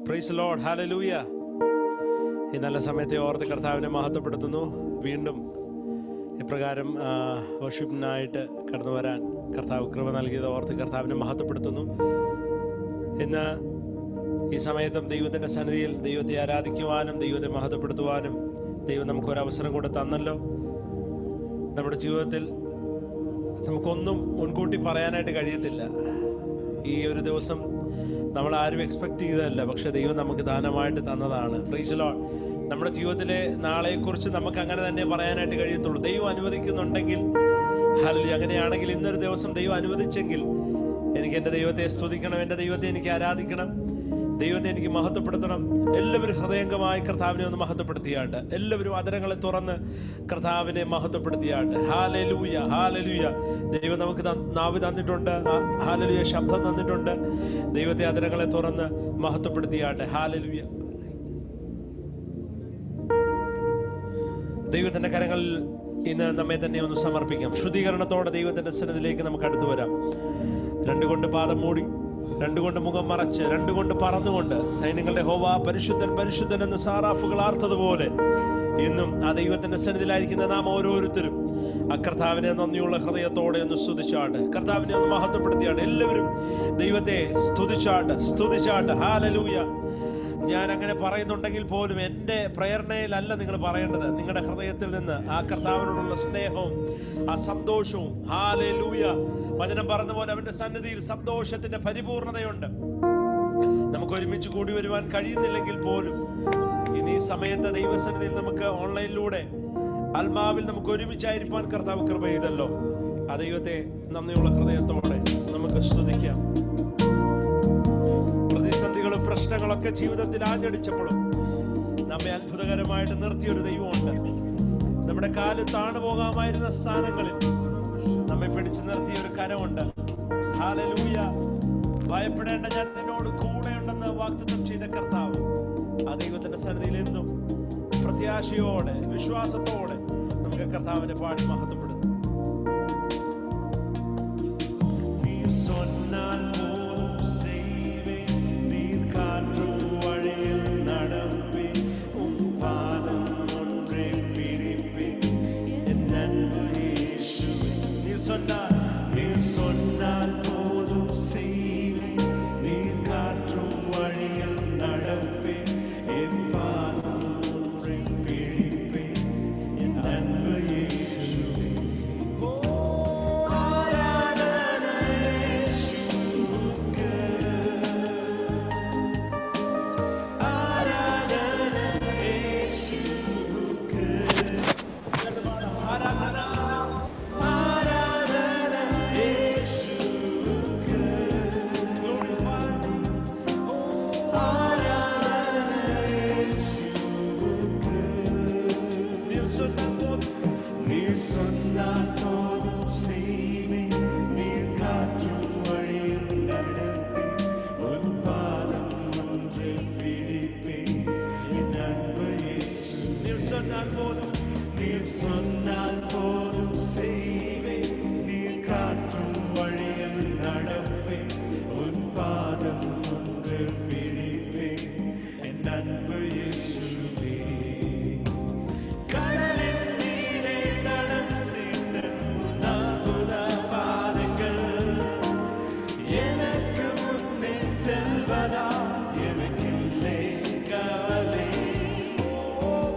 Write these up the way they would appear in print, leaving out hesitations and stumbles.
Praise Lord, hallelujah. ഈ നല്ല സമയത്തെ ഓർത്ത് കർത്താവിനെ മഹത്വപ്പെടുത്തുന്നു. വീണ്ടും ഇപ്രകാരം വർഷിപ്പിനായിട്ട് കടന്നു വരാൻ കർത്താവ് കൃപ നൽകിയത് ഓർത്ത് കർത്താവിനെ മഹത്വപ്പെടുത്തുന്നു. ഇന്ന് ഈ സമയത്തും ദൈവത്തിൻ്റെ സന്നിധിയിൽ ദൈവത്തെ ആരാധിക്കുവാനും ദൈവത്തെ മഹത്വപ്പെടുത്തുവാനും ദൈവം നമുക്കൊരവസരം കൂടെ തന്നല്ലോ. നമ്മുടെ ജീവിതത്തിൽ നമുക്കൊന്നും മുൻകൂട്ടി പറയാനായിട്ട് കഴിയത്തില്ല. ഈ ഒരു ദിവസം നമ്മൾ ആരും എക്സ്പെക്ട് ചെയ്തതല്ല, പക്ഷെ ദൈവം നമുക്ക് ദാനമായിട്ട് തന്നതാണ്. Praise Lord. നമ്മുടെ ജീവിതത്തിലെ നാളെക്കുറിച്ച് നമുക്ക് അങ്ങനെ തന്നെ പറയാനായിട്ട് കഴിയത്തുള്ളൂ. ദൈവം അനുവദിക്കുന്നുണ്ടെങ്കിൽ, ഹല്ലേലൂയ. അങ്ങനെയാണെങ്കിൽ ഇന്നൊരു ദിവസം ദൈവം അനുവദിച്ചെങ്കിൽ എനിക്ക് എൻ്റെ ദൈവത്തെ സ്തുതിക്കണം, എൻ്റെ ദൈവത്തെ എനിക്ക് ആരാധിക്കണം, ദൈവത്തെ എനിക്ക് മഹത്വപ്പെടുത്തണം. എല്ലാവരും ഹൃദയംഗമായി കർത്താവിനെ ഒന്ന് മഹത്വപ്പെടുത്തിയാട്ട്, എല്ലാവരും അതരങ്ങളെ തുറന്ന് കർത്താവിനെ മഹത്വപ്പെടുത്തിയാട്ട്. Hallelujah, hallelujah. ദൈവം നമുക്ക് നാവ് തന്നിട്ടുണ്ട്, ഹല്ലേലൂയ, ശബ്ദം തന്നിട്ടുണ്ട്. ദൈവത്തെ അതരങ്ങളെ തുറന്ന് മഹത്വപ്പെടുത്തിയാട്ടെ. ഹല്ലേലൂയ. ദൈവത്തിന്റെ കരങ്ങളിൽ ഇന്ന് നമ്മെ തന്നെ ഒന്ന് സമർപ്പിക്കാം. ശുദ്ധീകരണത്തോടെ ദൈവത്തിന്റെ സന്നിധിയിലേക്ക് നമുക്ക് അടുത്തു വരാം. രണ്ടുകൊണ്ട് പാദം മൂടി, രണ്ടുകൊണ്ട് മുഖം മറച്ച്, രണ്ടുകൊണ്ട് പറന്നുകൊണ്ട് സൈന്യങ്ങളുടെ യഹോവ പരിശുദ്ധൻ പരിശുദ്ധൻ എന്ന് സാറാഫുകൾ ആർത്തതുപോലെ ഇന്നും ആ ദൈവത്തിന്റെ സന്നിധിയിലായിരിക്കുന്ന നാം ഓരോരുത്തരും ആ കർത്താവിനെ നന്ദിയുള്ള ഹൃദയത്തോടെ ഒന്ന് സ്തുതിച്ചാട്ട്, കർത്താവിനെ ഒന്ന് മഹത്വപ്പെടുത്തിയാട്ട്. എല്ലാവരും ദൈവത്തെ സ്തുതിച്ചാട്ട്. ഹല്ലേലൂയ. ഞാൻ അങ്ങനെ പറയുന്നുണ്ടെങ്കിൽ പോലും എൻ്റെ പ്രേരണയിലല്ല നിങ്ങൾ പറയേണ്ടത്. നിങ്ങളുടെ ഹൃദയത്തിൽ നിന്ന് ആ കർത്താവിനോടുള്ള സ്നേഹവും ആ സന്തോഷവും. ഹല്ലേലൂയ. വചനം പറഞ്ഞ പോലെ അവന്റെ സന്നിധിയിൽ സന്തോഷത്തിന്റെ പരിപൂർണതയുണ്ട്. നമുക്ക് ഒരുമിച്ച് കൂടി വരുവാൻ കഴിയുന്നില്ലെങ്കിൽ പോലും ഇനി ഈ സമയത്ത് ദൈവസന്നിധിയിൽ നമുക്ക് ഓൺലൈനിലൂടെ ആത്മാവിൽ നമുക്ക് ഒരുമിച്ചായിരിക്കാൻ കർത്താവ് കൃപ ചെയ്തല്ലോ. ആ ദൈവത്തെ നന്ദിയുള്ള ഹൃദയത്തോടെ നമുക്ക് സ്തുതിക്കാം. പ്രതിസന്ധികളും പ്രശ്നങ്ങളൊക്കെ ജീവിതത്തിൽ ആഞ്ഞടിച്ചപ്പോഴും നമ്മെ അത്ഭുതകരമായിട്ട് നിർത്തിയൊരു ദൈവമുണ്ട്. നമ്മുടെ കാല് താണു പോകാമായിരുന്ന സ്ഥാനങ്ങളിൽ നമ്മെ പിടിച്ചു നിർത്തിയ ഒരു കരമുണ്ട്. ഹല്ലേലൂയ. ഭയപ്പെടേണ്ട, ഞാൻ നിന്നോട് കൂടെയുണ്ടെന്ന് വാഗ്ദത്തം ചെയ്ത കർത്താവ് ആ ദൈവത്തിന്റെ സന്നിധിയിൽ എന്നും പ്രത്യാശയോടെ വിശ്വാസത്തോടെ നമുക്ക് കർത്താവിനെ പാടി മഹത്വപ്പെടുത്തും.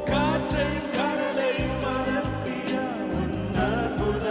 காற்றை கடலை மறத்திய உன் அற்புத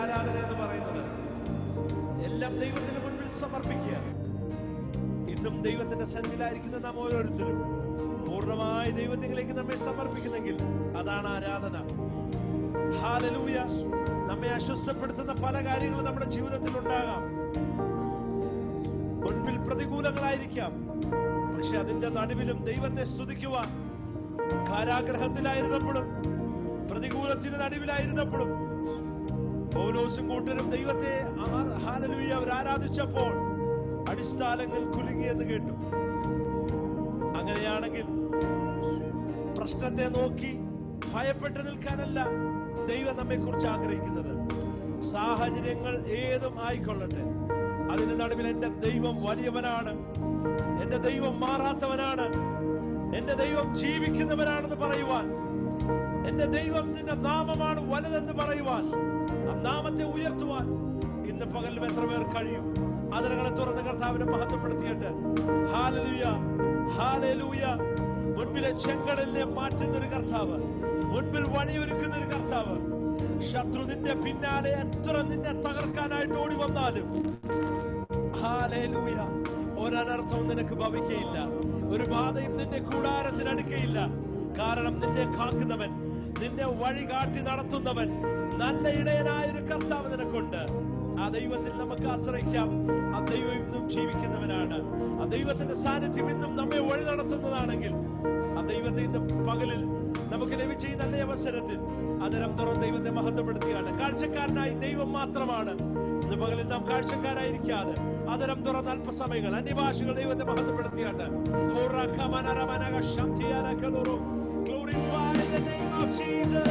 ആരാധന എന്ന് പറയുന്നത്. എല്ലാം ദൈവത്തിന് മുൻപിൽ സമർപ്പിക്കുക. ഇന്നും ദൈവത്തിന്റെ സന്നിധിയിലായിരിക്കുന്ന നാം ഓരോരുത്തരും പൂർണ്ണമായി ദൈവത്തിലേക്ക് നമ്മെ സമർപ്പിക്കുന്നെങ്കിൽ അതാണ് ആരാധന. ഹല്ലേലൂയ. നമ്മെ അസ്വസ്ഥപ്പെടുത്തുന്ന പല കാര്യങ്ങളും നമ്മുടെ ജീവിതത്തിൽ ഉണ്ടാകാം. മുൻപിൽ പ്രതികൂലങ്ങളായിരിക്കാം. പക്ഷെ അതിന്റെ നടുവിലും ദൈവത്തെ സ്തുതിക്കുവാൻ, കാരാഗ്രഹത്തിലായിരുന്നപ്പോഴും പ്രതികൂലത്തിന് നടുവിലായിരുന്നപ്പോഴും പൗലോസും കൂട്ടരും ദൈവത്തെ ഹല്ലേലൂയ അവർ ആരാധിച്ചപ്പോൾ അടിസ്ഥാനങ്ങൾ കുലുങ്ങിയെന്ന് കേട്ടു. അങ്ങനെയാണെങ്കിൽ പ്രശ്നത്തെ നോക്കി ഭയപ്പെട്ടു നിൽക്കാനല്ല ദൈവം നമ്മെ കുറിച്ച് ആഗ്രഹിക്കുന്നത്. സാഹചര്യങ്ങൾ ഏതും ആയിക്കൊള്ളട്ടെ, അതിന് നടുവിൽ എന്റെ ദൈവം വലിയവനാണ്, എന്റെ ദൈവം മാറാത്തവനാണ്, എന്റെ ദൈവം ജീവിക്കുന്നവനാണെന്ന് പറയുവാൻ, എന്റെ ദൈവത്തിന്റെ നാമമാണ് വലുതെന്ന് പറയുവാൻ, ആ നാമത്തെ ഉയർത്തുവാൻ ഇന്ന് പകലും എത്ര പേർ കഴിയും? അതിരങ്ങളെ തുറന്ന് കർത്താവിനെ മഹത്വപ്പെടുത്തിയിട്ട് ഹല്ലേലൂയ, ഹല്ലേലൂയ. മുൻപിലെ ചെങ്കടലിനെ മാറ്റുന്ന ഒരു കർത്താവ്, മുൻപിൽ വഴിയൊരുക്കുന്ന ഒരു കർത്താവ്. ശത്രു നിന്റെ പിന്നാലെ എത്ര നിന്നെ തകർക്കാനായിട്ട് ഓടി വന്നാലും ഹല്ലേലൂയ, ഒരനർത്ഥവും നിനക്ക് ഭവിക്കയില്ല, ഒരു ബാധയും നിന്റെ കൂടാരത്തിനടുക്കയില്ല. കാരണം നിന്നെ കാക്കുന്നവൻ, നിന്നെ വഴി കാട്ടി നടത്തുന്നവൻ, നല്ല ഇടയനായ ഒരു കർത്താവ് നിനക്കുണ്ട്. ആ ദൈവത്തിൽ നമുക്ക് ആശ്രയിക്കാം. ആ ദൈവം ഇന്നും ജീവിക്കുന്നവനാണ്. ആ ദൈവത്തിന്റെ സാന്നിധ്യം ഇന്നും നമ്മെ വഴി നടത്തുന്നതാണെങ്കിൽ ആ ദൈവത്തെ ഇന്ന് പകലിൽ നമുക്ക് ലഭിച്ച ഈ നല്ല അവസരത്തിൽ അതരം തുറന്ന് ദൈവത്തെ മഹത്വപ്പെടുത്തിയാണ്. കാഴ്ചക്കാരനായി ദൈവം മാത്രമാണ്. ഇന്ന് പകലിൽ നാം കാഴ്ചക്കാരായിരിക്കാതെ അതരം തുറന്ന് അല്പസമയങ്ങൾ അന്യഭാഷകൾ ദൈവത്തെ മഹത്വപ്പെടുത്തിയാണ്. Glorify the name of Jesus.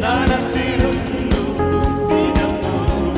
നടത്തിടുന്നു ദിനം തോറും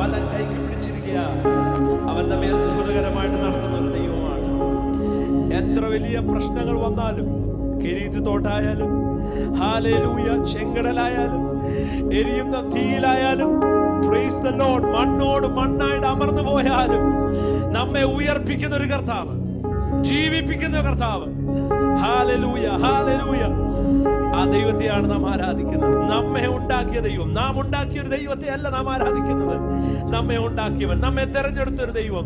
വലം കൈക്ക് പിടിച്ചിരിക്കുക. അവൻ നമ്മെ അത്ഭുതകരമായിട്ട് നടത്തുന്ന ഒരു ദൈവമാണ്. എത്ര വലിയ പ്രശ്നങ്ങൾ വന്നാലും, കിരീത്ത് തോട്ടായാലും, ഹല്ലേലൂയ, ചെങ്കടലായാലും, എരിയുന്ന തീയിലായാലും, പ്രൈസ് ദി ലോർഡ്, മണ്ണോട് മണ്ണായിട്ട് അമർന്നു പോയാലും നമ്മെ ഉയർപ്പിക്കുന്ന ഒരു കർത്താവ്, ജീവിപ്പിക്കുന്ന കർത്താവ്. Hallelujah, hallelujah. ആ ദൈവത്തെയാണ് നാം ആരാധിക്കുന്നത്. നമ്മെ ഉണ്ടാക്കിയ ദൈവം. നാം ഉണ്ടാക്കിയ ഒരു ദൈവത്തെ അല്ല നാം ആരാധിക്കുന്നത്. നമ്മെ ഉണ്ടാക്കിയവൻ, നമ്മെ തെരഞ്ഞെടുത്തൊരു ദൈവം.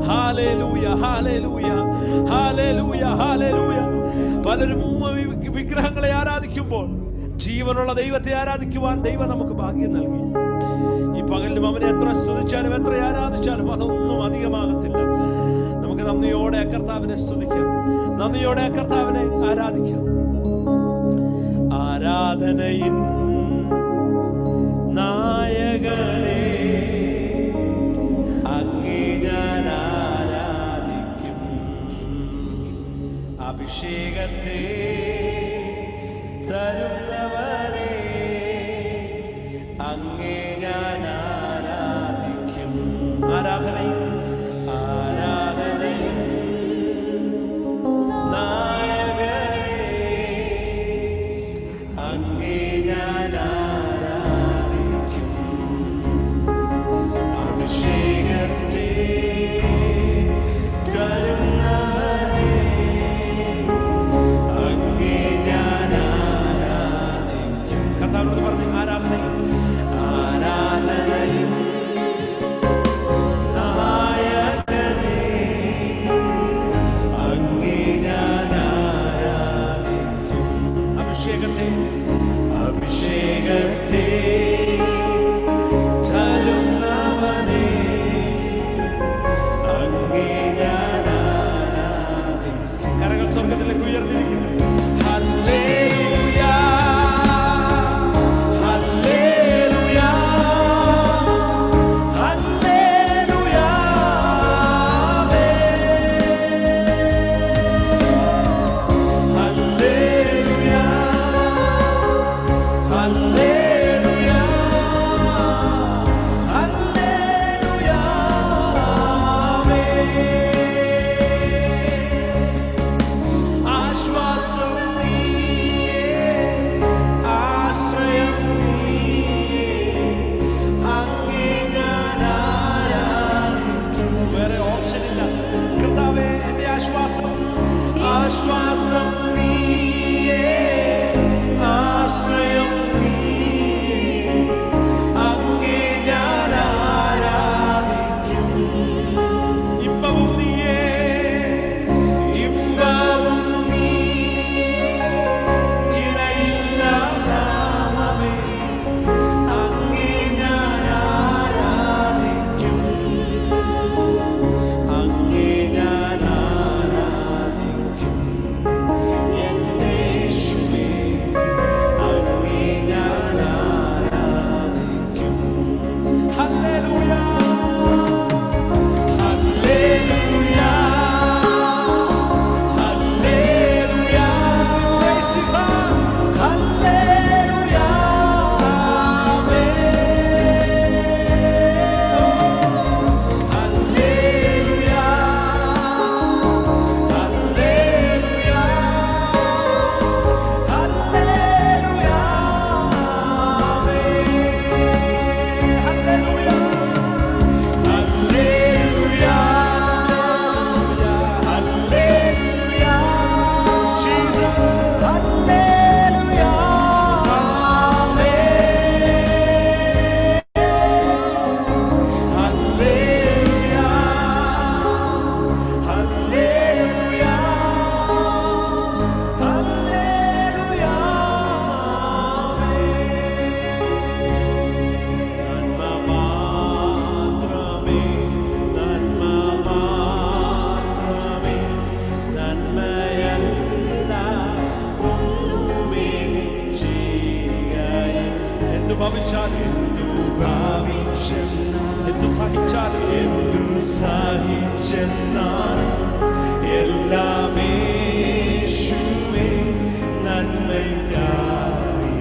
Hallelujah, hallelujah, hallelujah, hallelujah. പലരും വിഗ്രഹങ്ങളെ ആരാധിക്കുമ്പോൾ ജീവനുള്ള ദൈവത്തെ ആരാധിക്കുവാൻ ദൈവം നമുക്ക് ഭാഗ്യം നൽകി. ഈ പകലിലും അവനെ എത്ര സ്തുതിച്ചാലും എത്ര ആരാധിച്ചാലും അതൊന്നും അധികമാകത്തില്ല. നമുക്ക് നന്ദിയോടെ കർത്താവിനെ സ്തുതിക്കാം, നന്ദിയോടെ കർത്താവിനെ ആരാധിക്കാം. ആരാധനയിൻ നായകനെ അങ്ങേ ഞാൻ ആരാധിക്കും. അഭിഷേകത്തെ തരുന്നവനെ അങ്ങേ ഞാൻ ആരാധിക്കും. ആരാധനയിൽ സ്വർഗത്തിലേക്ക് ഉയർന്നിരിക്കുന്നു.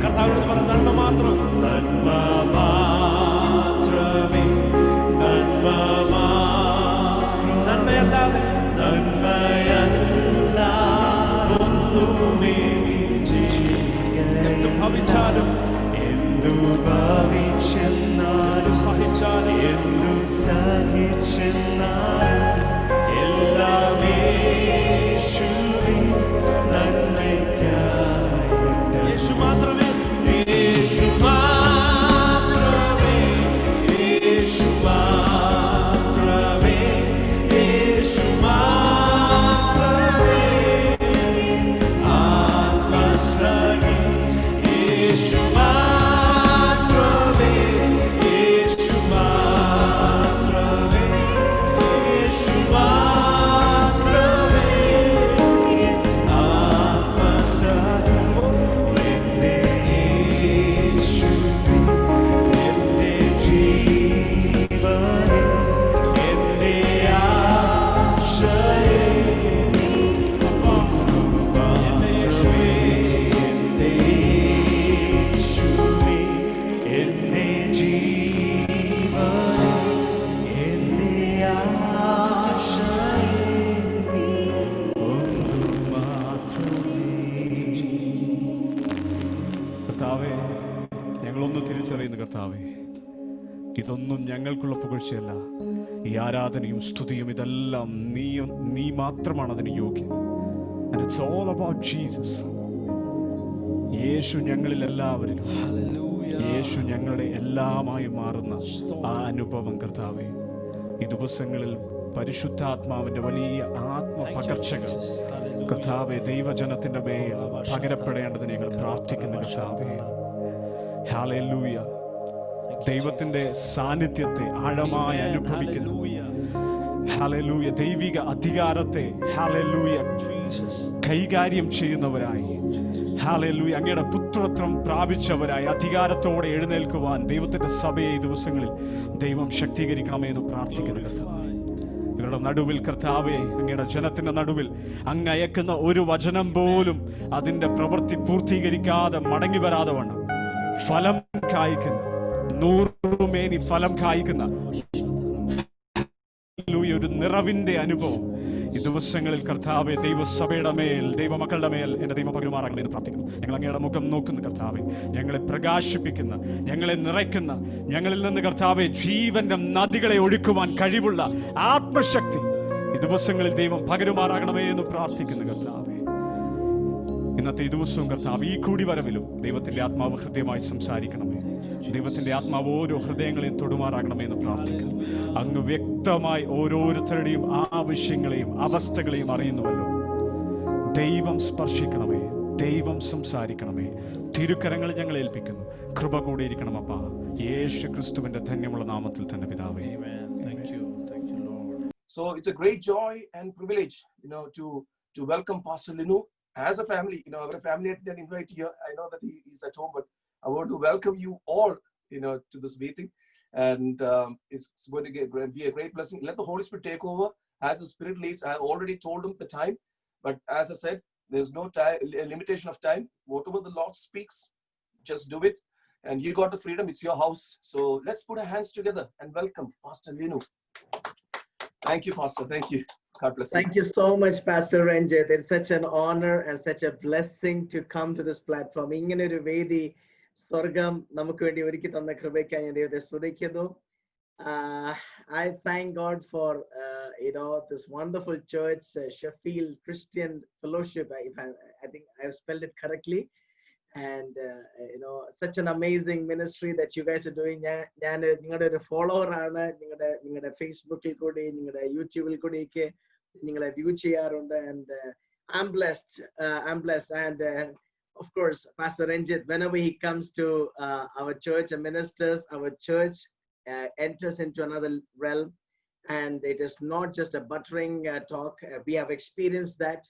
കർത്താവിനോട് പറഞ്ഞ നന്മ മാത്രമേ എന്തു ഭവിച്ചാലും എന്തു ഭവിച്ചെന്നാലും സഹിച്ചാലും എന്തു സഹിച്ചെന്നാലും എല്ലാം യേശുവിൻ നന്മയ്ക്കായി. യേശു മാത്രമേ യേശു മാത്രമേ, യേശു മാത്രമേ, യേശു മാത്രമേ ആത്മസഖി. യേശു മാത്രമേ, യേശു മാത്രമേ, യേശു മാത്രമേ ആത്മസഖി. എന്റെ യേശുവേ, എന്റെ ജീവനേ, എന്റെ ആശയേ, എന്റെ യേശുവേ, എന്റെ യേശുവേ, എന്റെ ജീവനേ, എന്റെ ആശയേ, ഒന്നു മാത്രമേ. കർത്താവേ, ഞങ്ങളൊന്ന് തിരിച്ചറിയുന്നു കർത്താവേ, ഇതൊന്നും ഞങ്ങൾക്കുള്ള പുകഴ്ചയല്ല. ഈ ആരാധനയും സ്തുതിയും ഇതെല്ലാം നീ മാത്രമാണ് അതിന് യോഗ്യൻ. And it's all about Jesus. യേശു ഞങ്ങളിൽ എല്ലാവരിലും, യേശു ഞങ്ങളുടെ എല്ലാമായി മാറുന്ന ആ അനുഭവം കർത്താവേ, ഈ ദിവസങ്ങളിൽ പരിശുദ്ധാത്മാവിന്റെ വലിയ ആത്മപകർച്ചകൾ കർത്താവെ ദൈവജനത്തിന്റെ മേൽ പകരപ്പെടേണ്ടതിന് ഞങ്ങൾ പ്രാർത്ഥിക്കുന്നു കർത്താവേ. ഹല്ലേലൂയ. ദൈവത്തിന്റെ സാന്നിധ്യത്തെ ആഴമായി അനുഭവിക്കുന്നു. ഹല്ലേലൂയ. ദൈവിക അധികാരത്തെ ഹല്ലേലൂയ കൈകാര്യം ചെയ്യുന്നവരായി, ഹല്ലേലൂയ, അങ്ങയുടെ പുത്രത്വം പ്രാപിച്ചവരായി അധികാരത്തോടെ എഴുന്നേൽക്കുവാൻ ദൈവത്തിന്റെ സഭയെ ഈ ദിവസങ്ങളിൽ ദൈവം ശക്തീകരിക്കണമേ എന്ന് പ്രാർത്ഥിക്കുന്നു കർത്താവേ. ഇവരുടെ നടുവിൽ കർത്താവേ, അങ്ങയുടെ ജനത്തിന്റെ നടുവിൽ അങ്ങ് അയക്കുന്ന ഒരു വചനം പോലും അതിന്റെ പ്രവൃത്തി പൂർത്തീകരിക്കാതെ മടങ്ങി വരാതെ വണ്ണം ഫലം കായ്ക്കുന്ന, നൂറുമേനി ഫലം കായ്ക്കുന്ന ഒരു നിറവിന്റെ അനുഭവം ഈ ദിവസങ്ങളിൽ കർത്താവെ ദൈവസഭയുടെ മേൽ, ദൈവമക്കളുടെ മേൽ എന്റെ ദൈവം പകരുമാറാകണം എന്ന് പ്രാർത്ഥിക്കുന്നു. ഞങ്ങൾ അങ്ങയുടെ മുഖം നോക്കുന്നു കർത്താവെ, ഞങ്ങളെ പ്രകാശിപ്പിക്കുന്ന, ഞങ്ങളെ നിറയ്ക്കുന്ന, ഞങ്ങളിൽ നിന്ന് കർത്താവെ ജീവന്റെ നദികളെ ഒഴുക്കുവാൻ കഴിവുള്ള ആത്മശക്തി ഈ ദിവസങ്ങളിൽ ദൈവം പകരുമാറാകണമേ എന്ന് പ്രാർത്ഥിക്കുന്നു കർത്താവെ. ഇന്നത്തെ ഈ ദിവസവും കർത്താവ് ഈ കൂടിവരവിലും ദൈവത്തിന്റെ ആത്മാവ് ഹൃദയമായി സംസാരിക്കണമേ. ദൈവത്തിന്റെ ആത്മാവ് ഓരോ ഹൃദയങ്ങളെയും തൊടുമാറാകണമേ എന്ന് പ്രാർത്ഥിക്കുന്നു. അങ്ങ് വ്യക്തമായി ഓരോരുത്തരുടെയും ആവശ്യങ്ങളെയും അവസ്ഥകളെയും അറിയുന്നുവല്ലോ. ദൈവം സ്പർശിക്കണമേ, ദൈവം സംസാരിക്കണമേ. തിരുക്കരങ്ങൾ ഞങ്ങൾ ഏൽപ്പിക്കുന്നു. കൃപ കൂടിയിരിക്കണം അപ്പാ, യേശു ക്രിസ്തുവിന്റെ ധന്യമുള്ള നാമത്തിൽ തന്നെ പിതാവേ. So it's a great joy and privilege, to welcome Pastor Linu as a family. Our family had been invited here. I know that he is at home, but I want to welcome you all, to this meeting. And it's going to be a great blessing. Let the Holy Spirit take over as the Spirit leads. I already told him the time, but as I said, there's no time, limitation of time. Whatever the Lord speaks, just do it. And you got the freedom. It's your house. So let's put our hands together and welcome Pastor Linu. Thank you, Pastor. Thank you. God bless you. Thank you so much, Pastor Ranjit. It's such an honor and such a blessing to come to this platform. ഇങ്ങനെ ഒരു വേദി സ്വർഗം നമുക്ക് വേണ്ടി ഒരുക്കി തന്ന കൃപയ്ക്കായി ഞാൻ ദൈവത്തെ സ്തുതിക്കുന്നു. I thank God for this wonderful church, Sheffield Christian Fellowship. I think I have spelled it correctly. And such an amazing ministry that you guys are doing. ഞാൻ നിങ്ങളുടെ ഒരു ഫോളോവർ ആണ്. നിങ്ങളുടെ ഫേസ്ബുക്കിൽ കൂടി, നിങ്ങളുടെ യൂട്യൂബിൽ കൂടിയൊക്കെ നിങ്ങളെ വ്യൂ ചെയ്യാറുണ്ട്. And I'm blessed. And of course, Pastor Ranjit, whenever he comes to our church and ministers, our church enters into another realm. And it is not just a buttering talk. We have experienced that.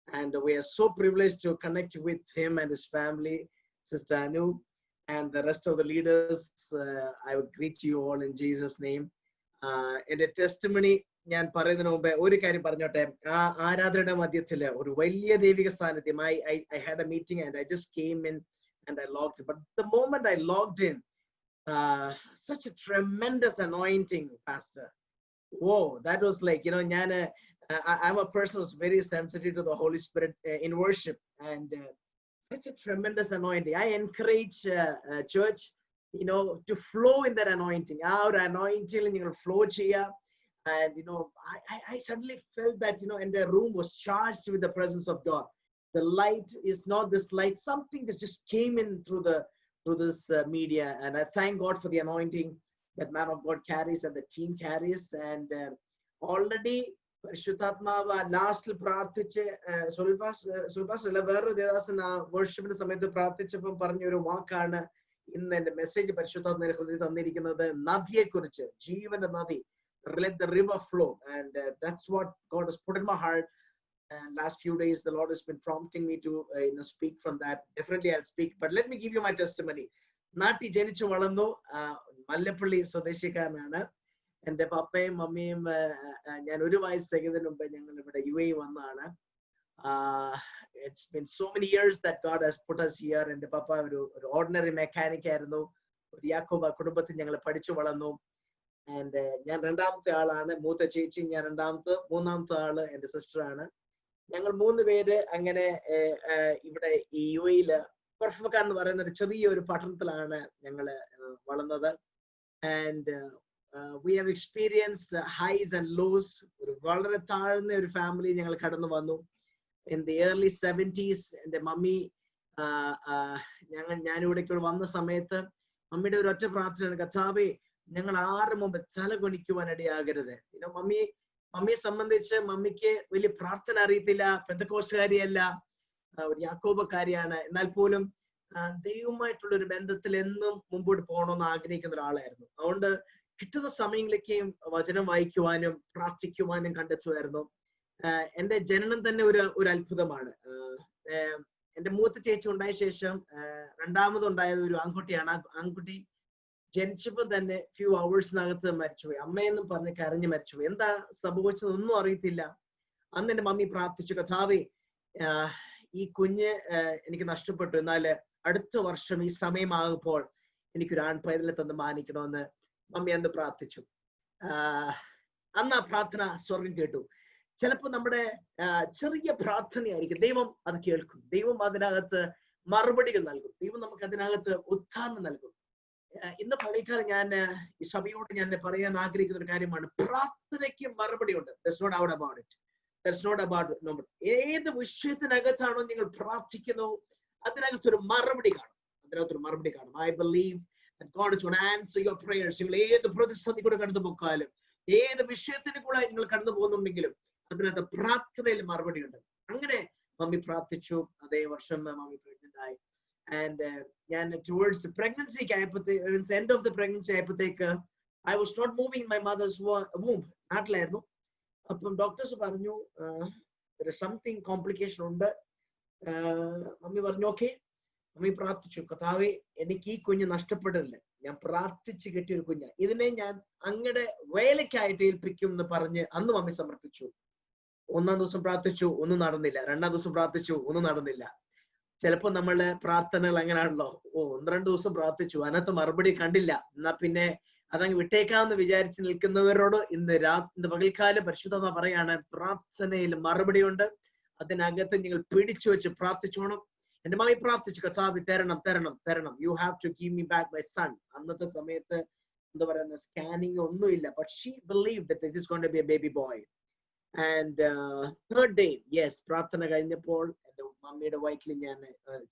And we are so privileged to connect with him and his family, Sister Anu, and the rest of the leaders. I would greet you all in Jesus' name. In a testimony, ഞാൻ പറയുന്നതിന് മുമ്പേ ഒരു കാര്യം പറഞ്ഞോട്ടെ. ആരാധനയുടെ മധ്യത്തില് ഒരു വലിയ ദൈവിക സാന്നിധ്യം. I had a meeting and I just came in and I logged in. But the moment I logged in, such a tremendous anointing, Pastor. Whoa, that was like, I'm a person who's very sensitive to the Holy Spirit in worship. And such a tremendous anointing. I encourage church, to flow in that anointing. Our anointing, flow cheya. And I suddenly felt that and the room was charged with the presence of God. The light is not this light, something that just came in through this media. And I thank God for the anointing that man of God carries and the team carries. And already പരിശുദ്ധാത്മാവ് ലാസ്റ്റിൽ പ്രാർത്ഥിച്ച് സുൽഭാസ് വേറൊരു ദേവദാസൻ വേർഷിപ്പിന്റെ സമയത്ത് പ്രാർത്ഥിച്ചപ്പോൾ പറഞ്ഞൊരു വാക്കാണ് ഇന്ന് എന്റെ മെസ്സേജ് പരിശുദ്ധാത്മാവിന്റെ ഹൃദയത്തിൽ തന്നിരിക്കുന്നത്. നദിയെ കുറിച്ച്, ജീവന്റെ നദി. Let the river flow, and that's what God has put in my heart. And last few days the Lord has been prompting me to speak from that. Definitely I'll speak, but let me give you my testimony. നാട്ടി ജനിച്ചു വളർന്നു, മല്ലപ്പള്ളി സ്വദേശിക്കാരനാണ്. എൻ്റെ പപ്പയും മമ്മിയും ഞാൻ 1 വയസ്സ് തികയുന്നതിന് മുമ്പ് ഞങ്ങൾ ഇവിടെ UAE വന്നതാണ്. It's been so many years that God has put us here. എൻ്റെ പപ്പ ഒരു ഓർഡിനറി മെക്കാനിക് ആയിരുന്നു. ഒരു യാക്കോബ കുടുംബത്തിൽ ഞങ്ങൾ പഠിച്ചു വളർന്നു. ആൻഡ് ഞാൻ രണ്ടാമത്തെ ആളാണ്, മൂത്ത ചേച്ചി ഞാൻ മൂന്നാമത്തെ ആള് എന്റെ സിസ്റ്റർ ആണ്. ഞങ്ങൾ 3 പേര് അങ്ങനെ ഇവിടെ ഈ UAE കൊർഫക്ക എന്ന് പറയുന്ന ഒരു ചെറിയൊരു പട്ടണത്തിലാണ് ഞങ്ങള് വളർന്നത്. And we have experienced highs and lows. ഒരു വളരെ താഴ്ന്ന ഒരു ഫാമിലി ഞങ്ങൾ കടന്നു വന്നു. In the early 70s എന്റെ മമ്മി ഞാനിവിടേക്ക് വന്ന സമയത്ത് മമ്മിയുടെ ഒരു ഒറ്റ പ്രാർത്ഥനയാണ്, കർത്താവേ ഞങ്ങൾ ആരുടെ മുമ്പ് തല കുനിക്കുവാൻ ഇടയാകരുത്. മമ്മിയെ സംബന്ധിച്ച് മമ്മിക്ക് വലിയ പ്രാർത്ഥന അറിയത്തില്ല, പെന്തക്കോസ്തുകാരിയല്ല, ഒരു യാക്കോബക്കാരിയാണ്. എന്നാൽ പോലും ദൈവവുമായിട്ടുള്ള ഒരു ബന്ധത്തിൽ എന്നും മുമ്പോട്ട് പോകണമെന്ന് ആഗ്രഹിക്കുന്ന ഒരാളായിരുന്നു. അതുകൊണ്ട് കിട്ടുന്ന സമയങ്ങളിലേക്കും വചനം വായിക്കുവാനും പ്രാർത്ഥിക്കുവാനും കണ്ടെത്തുമായിരുന്നു. എന്റെ ജനനം തന്നെ ഒരു അത്ഭുതമാണ്. എന്റെ മൂത്ത ചേച്ചി ഉണ്ടായ ശേഷം രണ്ടാമതുണ്ടായത് ഒരു ആൺകുട്ടിയാണ്. ആൺകുട്ടി ജനിച്ചപ്പോൾ തന്നെ ഫ്യൂ അവേഴ്സിനകത്ത് മരിച്ചുപോയി. അമ്മയെന്നും പറഞ്ഞ് കരഞ്ഞ് മരിച്ചുപോയി. എന്താ സംഭവിച്ചതൊന്നും അറിയത്തില്ല. അന്ന് എന്റെ മമ്മി പ്രാർത്ഥിച്ചു, കർത്താവേ ഈ കുഞ്ഞ് എനിക്ക് നഷ്ടപ്പെട്ടു, എന്നാൽ അടുത്ത വർഷം ഈ സമയമാകുമ്പോൾ എനിക്കൊരു ആൺപൈതലെ തന്ന് മാനിക്കണമെന്ന് മമ്മി അന്ന് പ്രാർത്ഥിച്ചു. അന്ന് ആ പ്രാർത്ഥന സ്വർഗം കേട്ടു. ചിലപ്പോൾ നമ്മുടെ ചെറിയ പ്രാർത്ഥനയായിരിക്കും, ദൈവം അത് കേൾക്കും. ദൈവം അതിനകത്ത് മറുപടികൾ നൽകും. ദൈവം നമുക്ക് അതിനകത്ത് ഉത്ഥാനം നൽകും. ഇന്ന് പള്ളിക്കാലം ഞാൻ ഈ സഭയോട് ഞാൻ പറയാൻ ആഗ്രഹിക്കുന്ന ഒരു കാര്യമാണ്, പ്രാർത്ഥനയ്ക്ക് മറുപടി ഉണ്ട്. ഏത് വിഷയത്തിനകത്താണോ നിങ്ങൾ പ്രാർത്ഥിക്കുന്നു അതിനകത്തൊരു മറുപടി കാണും. I believe that God is going to answer your prayers. നിങ്ങൾ ഏത് പ്രതിസന്ധി കൂടെ കടന്നു പോക്കാലും, ഏത് വിഷയത്തിന് കൂടെ നിങ്ങൾ കടന്നു പോകുന്നുണ്ടെങ്കിലും അതിനകത്ത് പ്രാർത്ഥനയിൽ മറുപടി ഉണ്ട്. അങ്ങനെ മമ്മി പ്രാർത്ഥിച്ചു. അതേ വർഷം മമ്മി പ്രഗ്നന്റ് ആയി. ആൻഡ് ഞാൻ ടുവേർഡ്സ് പ്രഗ്നൻസിക്ക് ആയപ്പോഴത്തേക്ക്, എൻഡ് ഓഫ് ദ പ്രഗ്നൻസി ആയപ്പോഴത്തേക്ക് I was not moving my mother's womb. നാട്ടിലായിരുന്നു. അപ്പം ഡോക്ടേഴ്സ് പറഞ്ഞു there is something complication ഉണ്ട്. മമ്മി പറഞ്ഞു ഓക്കെ. മമ്മി പ്രാർത്ഥിച്ചു, കർത്താവേ എനിക്ക് ഈ കുഞ്ഞ് നഷ്ടപ്പെടില്ല, ഞാൻ പ്രാർത്ഥിച്ച് കെട്ടിയ ഒരു കുഞ്ഞ്, ഇതിനെ ഞാൻ അങ്ങയുടെ വേലയ്ക്കായിട്ട് ഏൽപ്പിക്കും എന്ന് പറഞ്ഞ് അന്ന് മമ്മി സമർപ്പിച്ചു. 1-ാം ദിവസം പ്രാർത്ഥിച്ചു, ഒന്നും നടന്നില്ല. 2-ാം ദിവസം പ്രാർത്ഥിച്ചു, ഒന്നും നടന്നില്ല. ചിലപ്പോ നമ്മള് പ്രാർത്ഥനകൾ അങ്ങനെയാണല്ലോ, 1-2 ദിവസം പ്രാർത്ഥിച്ചു, അതിനകത്ത് മറുപടി കണ്ടില്ല, എന്നാ പിന്നെ അതങ്ങ് വിട്ടേക്കാമെന്ന് വിചാരിച്ച് നിൽക്കുന്നവരോട് ഇന്ന് പകൽക്കാലം പരിശുദ്ധത പറയാണ്, പ്രാർത്ഥനയിൽ മറുപടി ഉണ്ട്. അതിനകത്ത് നിങ്ങൾ പിടിച്ചു വെച്ച് പ്രാർത്ഥിച്ചോണം. എന്റെ മമ്മി പ്രാർത്ഥിച്ചു, കർത്താവേ തരണം, you have to give me back my son. അന്നത്തെ സമയത്ത് എന്താ പറയുന്ന സ്കാനിങ് ഒന്നുമില്ല, but she believed that it is going to be a baby boy. And third day, yes, പ്രാർത്ഥന കഴിഞ്ഞപ്പോൾ എന്റെ മമ്മിയുടെ വയറ്റിൽ ഞാൻ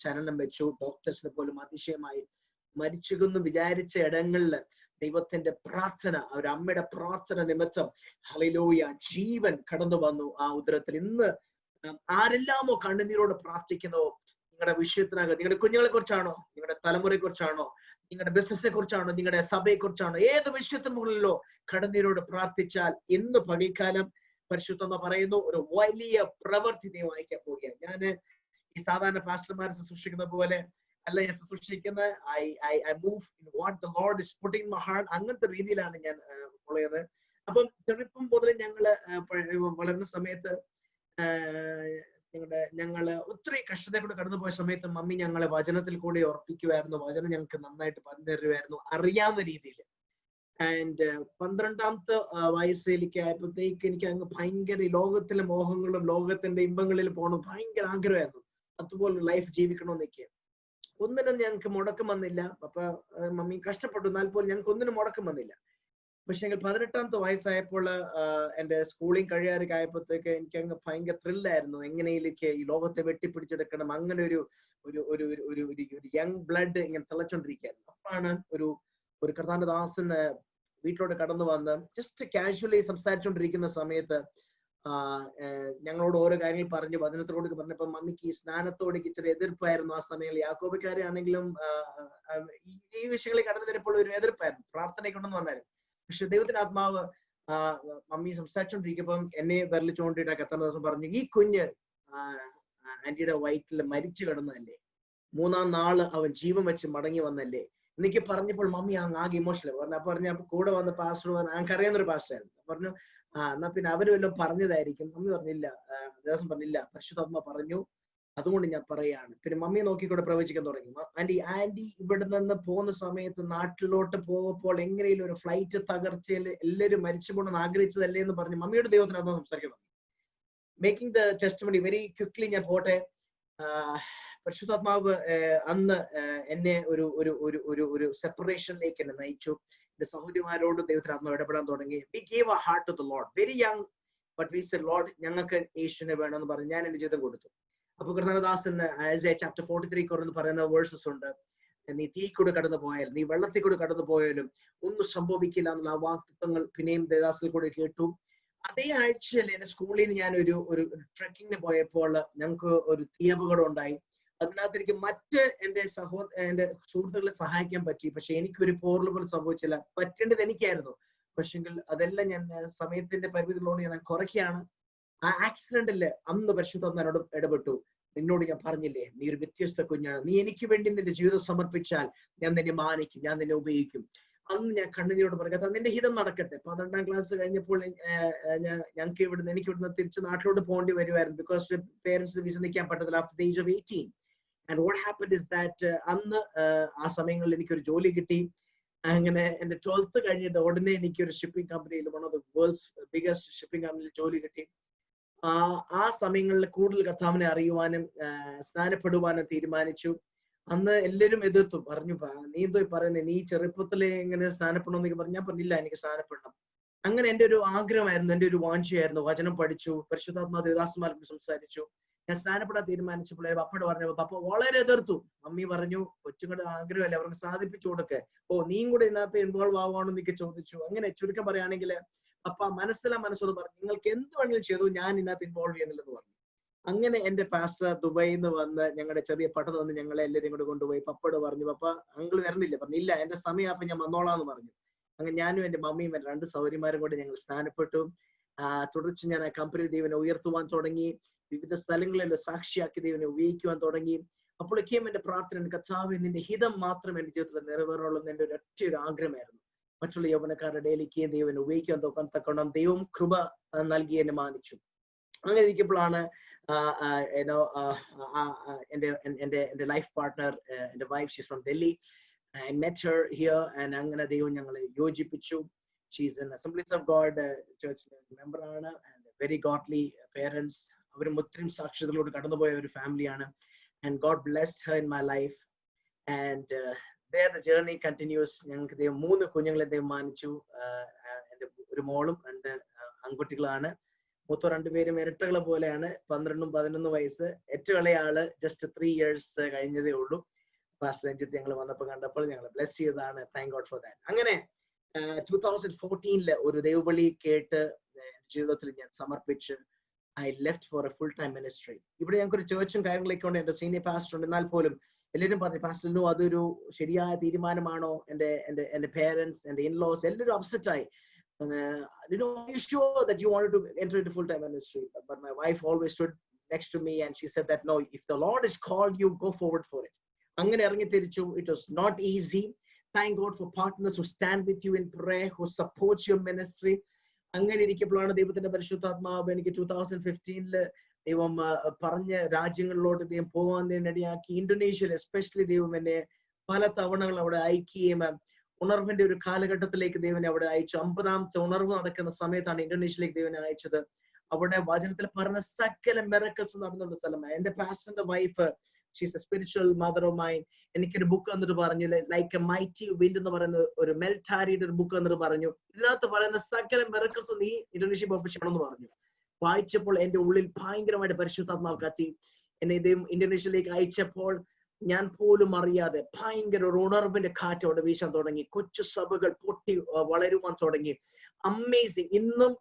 ചലനം വെച്ചു. ഡോക്ടേഴ്സിനെ പോലും അതിശയമായി. മരിച്ചുകൊന്ന് വിചാരിച്ച ഇടങ്ങളിൽ ദൈവത്തിന്റെ പ്രാർത്ഥന, ഒരു അമ്മയുടെ പ്രാർത്ഥന നിമിത്തം ഹല്ലേലൂയ ജീവൻ കടന്നു വന്നു ആ ഉദരത്തിൽ. ഇന്ന് ആരെല്ലാമോ കണ്ണുനീരോട് പ്രാർത്ഥിക്കുന്നോ, നിങ്ങളുടെ വിഷയത്തിനകത്ത്, നിങ്ങളുടെ കുഞ്ഞുങ്ങളെ കുറിച്ചാണോ, നിങ്ങളുടെ തലമുറയെ കുറിച്ചാണോ, നിങ്ങളുടെ ബിസിനസിനെ കുറിച്ചാണോ, നിങ്ങളുടെ സഭയെ കുറിച്ചാണോ, ഏത് വിഷയത്തിന് മുകളിലോ കണ്ണുനീരോട് പ്രാർത്ഥിച്ചാൽ ഇന്ന് പകൽക്കാലം പരിശുദ്ധത പറയുന്നു ഒരു വലിയ പ്രവൃത്തി നീ വായിക്കാൻ പോവുകയാണ്. ഞാൻ ഈ സാധാരണ പാസ്റ്റർമാരെ ശുശ്രൂഷിക്കുന്ന പോലെ അല്ല ഞാൻ ശുശ്രൂഷിക്കുന്നത്. I move in what the Lord is putting in my heart. അങ്ങനത്തെ രീതിയിലാണ് ഞാൻ ഫോളോ ചെയ്യുന്നത്. അപ്പം ചെറുപ്പം മുതൽ ഞങ്ങള് വളരുന്ന സമയത്ത് ഞങ്ങള് ഒത്തിരി കഷ്ടത്തെ കൂടെ കടന്നുപോയ സമയത്ത് മമ്മി ഞങ്ങളെ വചനത്തിൽ കൂടി ഉറപ്പിക്കുമായിരുന്നു. വചനം ഞങ്ങൾക്ക് നന്നായിട്ട് പറഞ്ഞു തരുമായിരുന്നു അറിയാവുന്ന രീതിയിൽ. ആൻഡ് 12ാമത്തെ വയസ്സിലേക്ക് ആയപ്പോഴത്തേക്ക് എനിക്ക് അങ്ങ് ഭയങ്കര ലോകത്തിലെ മോഹങ്ങളും ലോകത്തിന്റെ ഇമ്പങ്ങളിൽ പോകണം ഭയങ്കര ആഗ്രഹമായിരുന്നു. അതുപോലെ ലൈഫ് ജീവിക്കണമെന്നൊക്കെ. ഒന്നിനും ഞങ്ങൾക്ക് മുടക്കം വന്നില്ല. പപ്പ മമ്മി കഷ്ടപ്പെട്ടു, എന്നാൽ പോലും ഞങ്ങൾക്ക് ഒന്നിനും മുടക്കം വന്നില്ല. പക്ഷെ 18ാമത്തെ വയസ്സായപ്പോൾ എന്റെ സ്കൂളിങ് കഴിയാറൊക്കെ ആയപ്പോഴത്തേക്ക് എനിക്ക് അങ്ങ് ഭയങ്കര ത്രില്ലായിരുന്നു. എങ്ങനെയിലേക്ക് ഈ ലോകത്തെ വെട്ടിപ്പിടിച്ചെടുക്കണം, അങ്ങനെ ഒരു യങ് ബ്ലഡ് ഇങ്ങനെ തിളച്ചോണ്ടിരിക്കുകയായിരുന്നു. അപ്പാണ് ഒരു കർത്താനദാസൻ വീട്ടിലോട്ട് കടന്നു വന്ന് ജസ്റ്റ് കാഷ്വലി സംസാരിച്ചുകൊണ്ടിരിക്കുന്ന സമയത്ത് ഞങ്ങളോട് ഓരോ കാര്യങ്ങൾ പറഞ്ഞു, വചനത്തോട് പറഞ്ഞപ്പോ മമ്മിക്ക് ഈ സ്നാനത്തോട് ഇച്ചിരി എതിർപ്പായിരുന്നു. ആ സമയങ്ങളിൽ യാക്കോബക്കാരെ ആണെങ്കിലും ഈ വിഷയങ്ങളിൽ കടന്നു വരുമ്പോൾ ഒരു എതിർപ്പായിരുന്നു, പ്രാർത്ഥനയ്ക്കുണ്ടെന്ന് പറഞ്ഞാലും. പക്ഷെ ദൈവത്തിന്റെ ആത്മാവ് മമ്മി സംസാരിച്ചോണ്ടിരിക്കുമ്പം എന്നെ വിരൽ ചൂണ്ടിയിട്ട് കർത്താവ് ദിവസം പറഞ്ഞു, ഈ കുഞ്ഞ് ആന്റിയുടെ വയറ്റിൽ മരിച്ചു കിടന്നതല്ലേ, 3-ാം നാള് അവൻ ജീവൻ വെച്ച് മടങ്ങി വന്നല്ലേ എനിക്ക് പറഞ്ഞപ്പോൾ മമ്മി ആകെ ഇമോഷണൽ പറഞ്ഞു. അപ്പൊ കൂടെ വന്ന പാസ്റ്റർ ഞങ്ങൾക്ക് അറിയാവുന്നൊരു പാസ്റ്റർ ആയിരുന്നു. പറഞ്ഞു എന്നാ പിന്നെ അവര് വല്ലതും പറഞ്ഞതായിരിക്കും. മമ്മി പറഞ്ഞില്ല, ദിവസം പറഞ്ഞില്ല, പരിശുദ്ധാത്മ പറഞ്ഞു, അതുകൊണ്ട് ഞാൻ പറയാണ്. പിന്നെ മമ്മിയെ നോക്കിക്കൂടെ പ്രവചിക്കാൻ തുടങ്ങി. ആന്റി ഇവിടെ നിന്ന് പോകുന്ന സമയത്ത് നാട്ടിലോട്ട് പോകുമ്പോൾ എങ്ങനെയും ഒരു ഫ്ലൈറ്റ് തകർച്ചയിൽ എല്ലാവരും മരിച്ചു പോകണമെന്ന് ആഗ്രഹിച്ചതല്ലേ എന്ന് പറഞ്ഞ് മമ്മിയുടെ ദൈവത്തിനകത്ത് സംസാരിക്കാൻ തുടങ്ങി. Making the testimony very quickly ഞാൻ പോട്ടെ. പരിശുദ്ധാത്മാവ് അന്ന് എന്നെ ഒരു സെപ്പറേഷനിലേക്ക് എന്നെ നയിച്ചു. എന്റെ സഹോദരിമാരോട് ദൈവത്തിന് ആത്മാവ് ഇടപെടാൻ തുടങ്ങി. We gave a heart to the Lord, very young, but we said Lord ഞങ്ങൾക്ക് യേശുവിനെ വേണമെന്ന് പറഞ്ഞ് ഞാൻ എന്റെ ജീവിതം കൊടുത്തു. അപ്പൊ കർത്താനദാസൻ ഐസയ ചാപ്റ്റർ 43 പറയുന്ന വേഴ്സസ് ഉണ്ട്. നീ തീ കൂടെ കടന്നു പോയാലും നീ വെള്ളത്തിൽ കൂടെ കടന്നു പോയാലും ഒന്നും സംഭവിക്കില്ല എന്നുള്ള ആ വാക്തത്വങ്ങൾ പിന്നെയും ദേവദാസിൽ കൂടെ കേട്ടു. അതേ ആഴ്ചയിൽ എന്റെ സ്കൂളിൽ നിന്ന് ഞാൻ ഒരു ട്രെക്കിങ്ങിന് പോയപ്പോൾ ഞങ്ങൾക്ക് ഒരു തീ അപകടം ഉണ്ടായി. അതിനകത്ത് എനിക്ക് മറ്റ് എന്റെ സുഹൃത്തുക്കളെ സഹായിക്കാൻ പറ്റി. പക്ഷെ എനിക്കൊരു പോറൽ പോലും സംഭവിച്ചില്ല. പറ്റേണ്ടത് എനിക്കായിരുന്നു. പക്ഷെങ്കിൽ അതെല്ലാം ഞാൻ സമയത്തിന്റെ പരിമിതികളോട് ഞാൻ കുറയ്ക്കുകയാണ്. ആ ആക്സിഡന്റില് അന്ന് പരിശുദ്ധാത്മാവ് എന്നോട് ഇടപെട്ടു. നിന്നോട് ഞാൻ പറഞ്ഞില്ലേ, നീ ഒരു വ്യത്യസ്ത കുഞ്ഞാണ്, നീ എനിക്ക് വേണ്ടി നിന്റെ ജീവിതം സമർപ്പിച്ചാൽ ഞാൻ നിന്നെ മാനിക്കും, ഞാൻ നിന്നെ ഉപയോഗിക്കും. അന്ന് ഞാൻ കണ്ണുനീരോട് പറയുക, നിന്റെ ഹിതം നടക്കട്ടെ. 12ാം ക്ലാസ് കഴിഞ്ഞപ്പോൾ എനിക്ക് ഇവിടുന്ന് തിരിച്ച് നാട്ടിലോട്ട് പോകേണ്ടി വരുമായിരുന്നു. ബിക്കോസ് പേരൻസിന് വിസ നിൽക്കാൻ പറ്റത്തില്ല after the age of 18. And what happened is that അന്ന് ആ സമയങ്ങളിൽ എനിക്കൊരു ജോലി കിട്ടി. അങ്ങനെ എന്റെ 12th കഴിഞ്ഞിട്ട് ഉടനെ എനിക്കൊരു ഷിപ്പിംഗ് കമ്പനിയിൽ, one of the world's biggest shipping കമ്പനിയിൽ ജോലി കിട്ടി. ആ സമയങ്ങളിൽ കൂടുതൽ കർത്താവിനെ അറിയുവാനും സ്നാനപ്പെടുവാനും തീരുമാനിച്ചു. അന്ന് എല്ലാവരും എതിർത്തു, പറഞ്ഞു നീ എന്തോ പറയുന്നത്, നീ ചെറുപ്പത്തിലെ ഇങ്ങനെ സ്നാനപ്പെടണമെന്നൊക്കെ പറഞ്ഞു. ഞാൻ പറഞ്ഞില്ല, എനിക്ക് സ്നാനപ്പെടണം. അങ്ങനെ എന്റെ ഒരു ആഗ്രഹമായിരുന്നു, എന്റെ ഒരു വാഞ്ചയായിരുന്നു. വചനം പഠിച്ചു, പരിശുദ്ധാത്മാ ദേവദാസന്മാരോട് സംസാരിച്ചു. ഞാൻ സ്നാനപ്പെടാൻ തീരുമാനിച്ചപ്പോൾ പപ്പയോട് പറഞ്ഞപ്പോൾ പപ്പ വളരെ എതിർത്തു. മമ്മി പറഞ്ഞു, കൊച്ചുങ്ങളുടെ ആഗ്രഹമല്ലേ, അവർക്ക് സാധിപ്പിച്ചു കൊടുക്കെ, നീയും കൂടെ ഇതിനകത്ത് ഇൻവോൾവ് ആവുകയാണെന്ന് എനിക്ക് ചോദിച്ചു. അങ്ങനെ ചുരുക്കം പറയുകയാണെങ്കിൽ പപ്പ മനസ്സോട് പറഞ്ഞു, നിങ്ങൾക്ക് എന്ത് വേണമെങ്കിലും ചെയ്തു, ഞാൻ ഇതിനകത്ത് ഇൻവോൾവ് ചെയ്യുന്നില്ലെന്ന് പറഞ്ഞു. അങ്ങനെ എന്റെ പാസ്റ്റർ ദുബൈയിൽ നിന്ന് വന്ന് ഞങ്ങളുടെ ചെറിയ പട്ടം വന്ന് ഞങ്ങളെ എല്ലാവരും കൂടെ കൊണ്ടുപോയി. പപ്പയോട് പറഞ്ഞു, പപ്പ അങ്കിൾ വരുന്നില്ല. പറഞ്ഞില്ല, എന്റെ സമയം അപ്പൊ ഞാൻ വന്നോളാന്ന് പറഞ്ഞു. അങ്ങനെ ഞാനും എന്റെ മമ്മിയും എന്റെ 2 സഹോദരിമാരും കൂടെ ഞങ്ങൾ സ്നാനപ്പെട്ടു. തുടർച്ച് ഞാൻ ആ കമ്പനി ദൈവനെ ഉയർത്തുവാൻ തുടങ്ങി. വിവിധ സ്ഥലങ്ങളിൽ സാക്ഷിയാക്കി ദൈവനെ ഉപയോഗിക്കുവാൻ തുടങ്ങി. അപ്പോഴൊക്കെയും എന്റെ പ്രാർത്ഥന, കർത്താവേ നിന്റെ ഹിതം മാത്രം എന്റെ ജീവിതത്തിൽ നിറവേറുള്ളൂ എന്ന് എന്റെ ഒരൊറ്റ ആഗ്രഹമായിരുന്നു. മറ്റുള്ള യൗവനക്കാരുടെ ഇടയിലേക്ക് ദൈവനെ ഉപയോഗിക്കാൻ തക്കണം ദൈവം കൃപ നൽകി എന്നെ മാനിച്ചു. അങ്ങനെ ഇരിക്കുമ്പോഴാണ് എന്റെ ലൈഫ് പാർട്ട്ണർ, എന്റെ wife, she's from Delhi. I met her here and അങ്ങനെ ദൈവം ഞങ്ങളെ യോജിപ്പിച്ചു. She's an Assemblies of God church member ആണ്, and very godly parents. അവരും ഒത്തിരി സാക്ഷ്യതകളോട് കടന്നുപോയ ഒരു ഫാമിലിയാണ്. And God blessed her in my life. And there the journey continues. ഞങ്ങൾക്ക് ദൈവം 3 കുഞ്ഞുങ്ങളെ ദൈവം മാനിച്ചു. എന്റെ ഒരു മോളും 2 ആൺകുട്ടികളാണ്. മൂത്ത 2 പേരും ഇരട്ടകളെ പോലെയാണ്, 12ഉം 11 വയസ്സ്. ഏറ്റവും ഇളയ ആള് ജസ്റ്റ് 3 years കഴിഞ്ഞതേ ഉള്ളൂ. പാസ്റ്റർ രഞ്ജിത്ത് ഞങ്ങൾ വന്നപ്പോൾ കണ്ടപ്പോൾ ഞങ്ങൾ ബ്ലെസ് ചെയ്തതാണ്. Thank God for that. അങ്ങനെ 2014 ഒരു ദൈവവിളി കേട്ട് ജീവിതത്തിൽ ഞാൻ സമർപ്പിച്ച് I left for A full time ministry. ഇവിടെ ഞങ്ങൾക്കൊരു ചേർച്ചും കാര്യങ്ങളൊക്കെ ഉണ്ട്, എന്റെ സീനിയർ പാസ്റ്റർ ഉണ്ട്. എന്നാൽ പോലും എല്ലാവരും പറഞ്ഞു, പാസ്റ്ററിനോ അതൊരു ശരിയായ തീരുമാനമാണോ? എന്റെ പേരൻസ്, എന്റെ ഇൻലോസ് എല്ലാവരും അപ്സെറ്റ് ആയി. Are you sure that you wanted to enter into full-time ministry? But my wife always stood next to me and she said that no, if the Lord has called you, go forward for it. അങ്ങനെ ഇറങ്ങി തിരിച്ചു. It was not easy. Thank God for partners who stand with you in prayer, who supports your ministry. അങ്ങനെ ഇരിക്കുമ്പോഴാണ് ദൈവത്തിന്റെ പരിശുദ്ധാത്മാവ് എനിക്ക് 2015 ദൈവം പറഞ്ഞ രാജ്യങ്ങളിലോട്ട് ദൈവം പോകാൻ ഇടയാക്കി. ഇന്തോനേഷ്യയിൽ എസ്പെഷ്യലി ദൈവം എന്നെ പല തവണകൾ അവിടെ അയക്കുകയും ഉണർവിന്റെ ഒരു കാലഘട്ടത്തിലേക്ക് ദൈവനെ അവിടെ അയച്ചു. 50ാമത്തെ ഉണർവ് നടക്കുന്ന സമയത്താണ് ഇന്തോനേഷ്യയിലേക്ക് ദൈവനെ അയച്ചത്. അവിടെ വചനത്തിൽ പറഞ്ഞ സകല മിറക്കിൾസ് നടന്നുള്ള സ്ഥലമാണ്. എന്റെ പാസ്റ്ററിന്റെ wife, she's a spiritual mother of mine, എനിക്കൊരു ബുക്ക് വന്നിട്ട് പറഞ്ഞു, ലൈക്ക് എ മൈറ്റി വിൻഡ് എന്ന് പറയുന്ന ഒരു മെൽറ്റാരിയുടെ ഒരു ബുക്ക് വന്നിട്ട് പറഞ്ഞു, ഇതിനകത്ത് പറയുന്ന സകല മിറക്കിൾസ് നീ ഇന്തോനേഷ്യ പോകുമ്പോൾ ചെയ്യണമെന്ന് പറഞ്ഞു. വായിച്ചപ്പോൾ എന്റെ ഉള്ളിൽ ഭയങ്കരമായിട്ട് പരിശുദ്ധാത്മാവ് കത്തി. എന്നെ ഇദ്ദേഹം ഇന്തോനേഷ്യയിലേക്ക് അയച്ചപ്പോൾ ഞാൻ പോലും അറിയാതെ ഭയങ്കര ഒരു ഉണർവിന്റെ കാറ്റ് അവിടെ വീശാൻ തുടങ്ങി. കൊച്ചു സഭകൾ പൊട്ടി വളരുവാൻ തുടങ്ങി. അമേസിങ്. ഇന്നും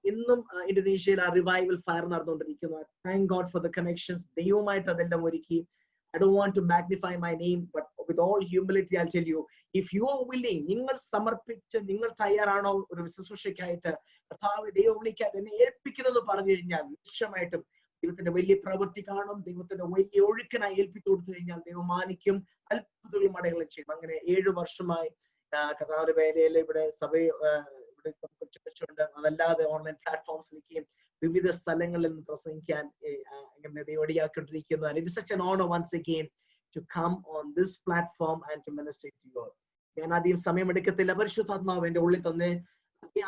ഇന്തോനേഷ്യയിൽ ആ റിവൈവൽ ഫയർ നടന്നുകൊണ്ടിരിക്കുന്നു. Thank God for the connections. ദൈവമായിട്ട് അതെല്ലാം ഒരുക്കി. I don't want to magnify my name, but with all humility, I'll tell you, if you are willing, നിങ്ങൾ സമർപ്പിച്ച് നിങ്ങൾ തയ്യാറാണോ ഒരു ശുശ്രൂഷയ്ക്കായിട്ട്, കർത്താവേ ദൈവം വിളിക്കാൻ എന്നെ ഏൽപ്പിക്കുന്നെന്ന് പറഞ്ഞു കഴിഞ്ഞാൽ നിശ്ചയമായിട്ടും ദൈവത്തിന്റെ വലിയ പ്രവൃത്തി കാണും. ദൈവത്തിന്റെ വലിയ ഒഴുക്കിനായി ഏൽപ്പിച്ചു കൊടുത്തു കഴിഞ്ഞാൽ ദൈവം മാനിക്കും, അത്ഭുതങ്ങളും അടയാളം ചെയ്യും. അങ്ങനെ 7 വർഷമായി കർത്താവിന്റെ വേലയിൽ ഇവിടെ ഇവിടെ ചർച്ചുണ്ട്. അതല്ലാതെ ഓൺലൈൻ പ്ലാറ്റ്ഫോംസിലേക്കും വിവിധ സ്ഥലങ്ങളിൽ നിന്ന് പ്രസംഗിക്കാൻ ദൈവടിയാക്കിക്കൊണ്ടിരിക്കുന്നു. And it is such an honor once again to come on this platform and to minister to you all. ഞാൻ അധികം സമയമെടുക്കത്തില്ല. പരിശുദ്ധാത്മാവ് എന്റെ ഉള്ളിൽ തന്നെ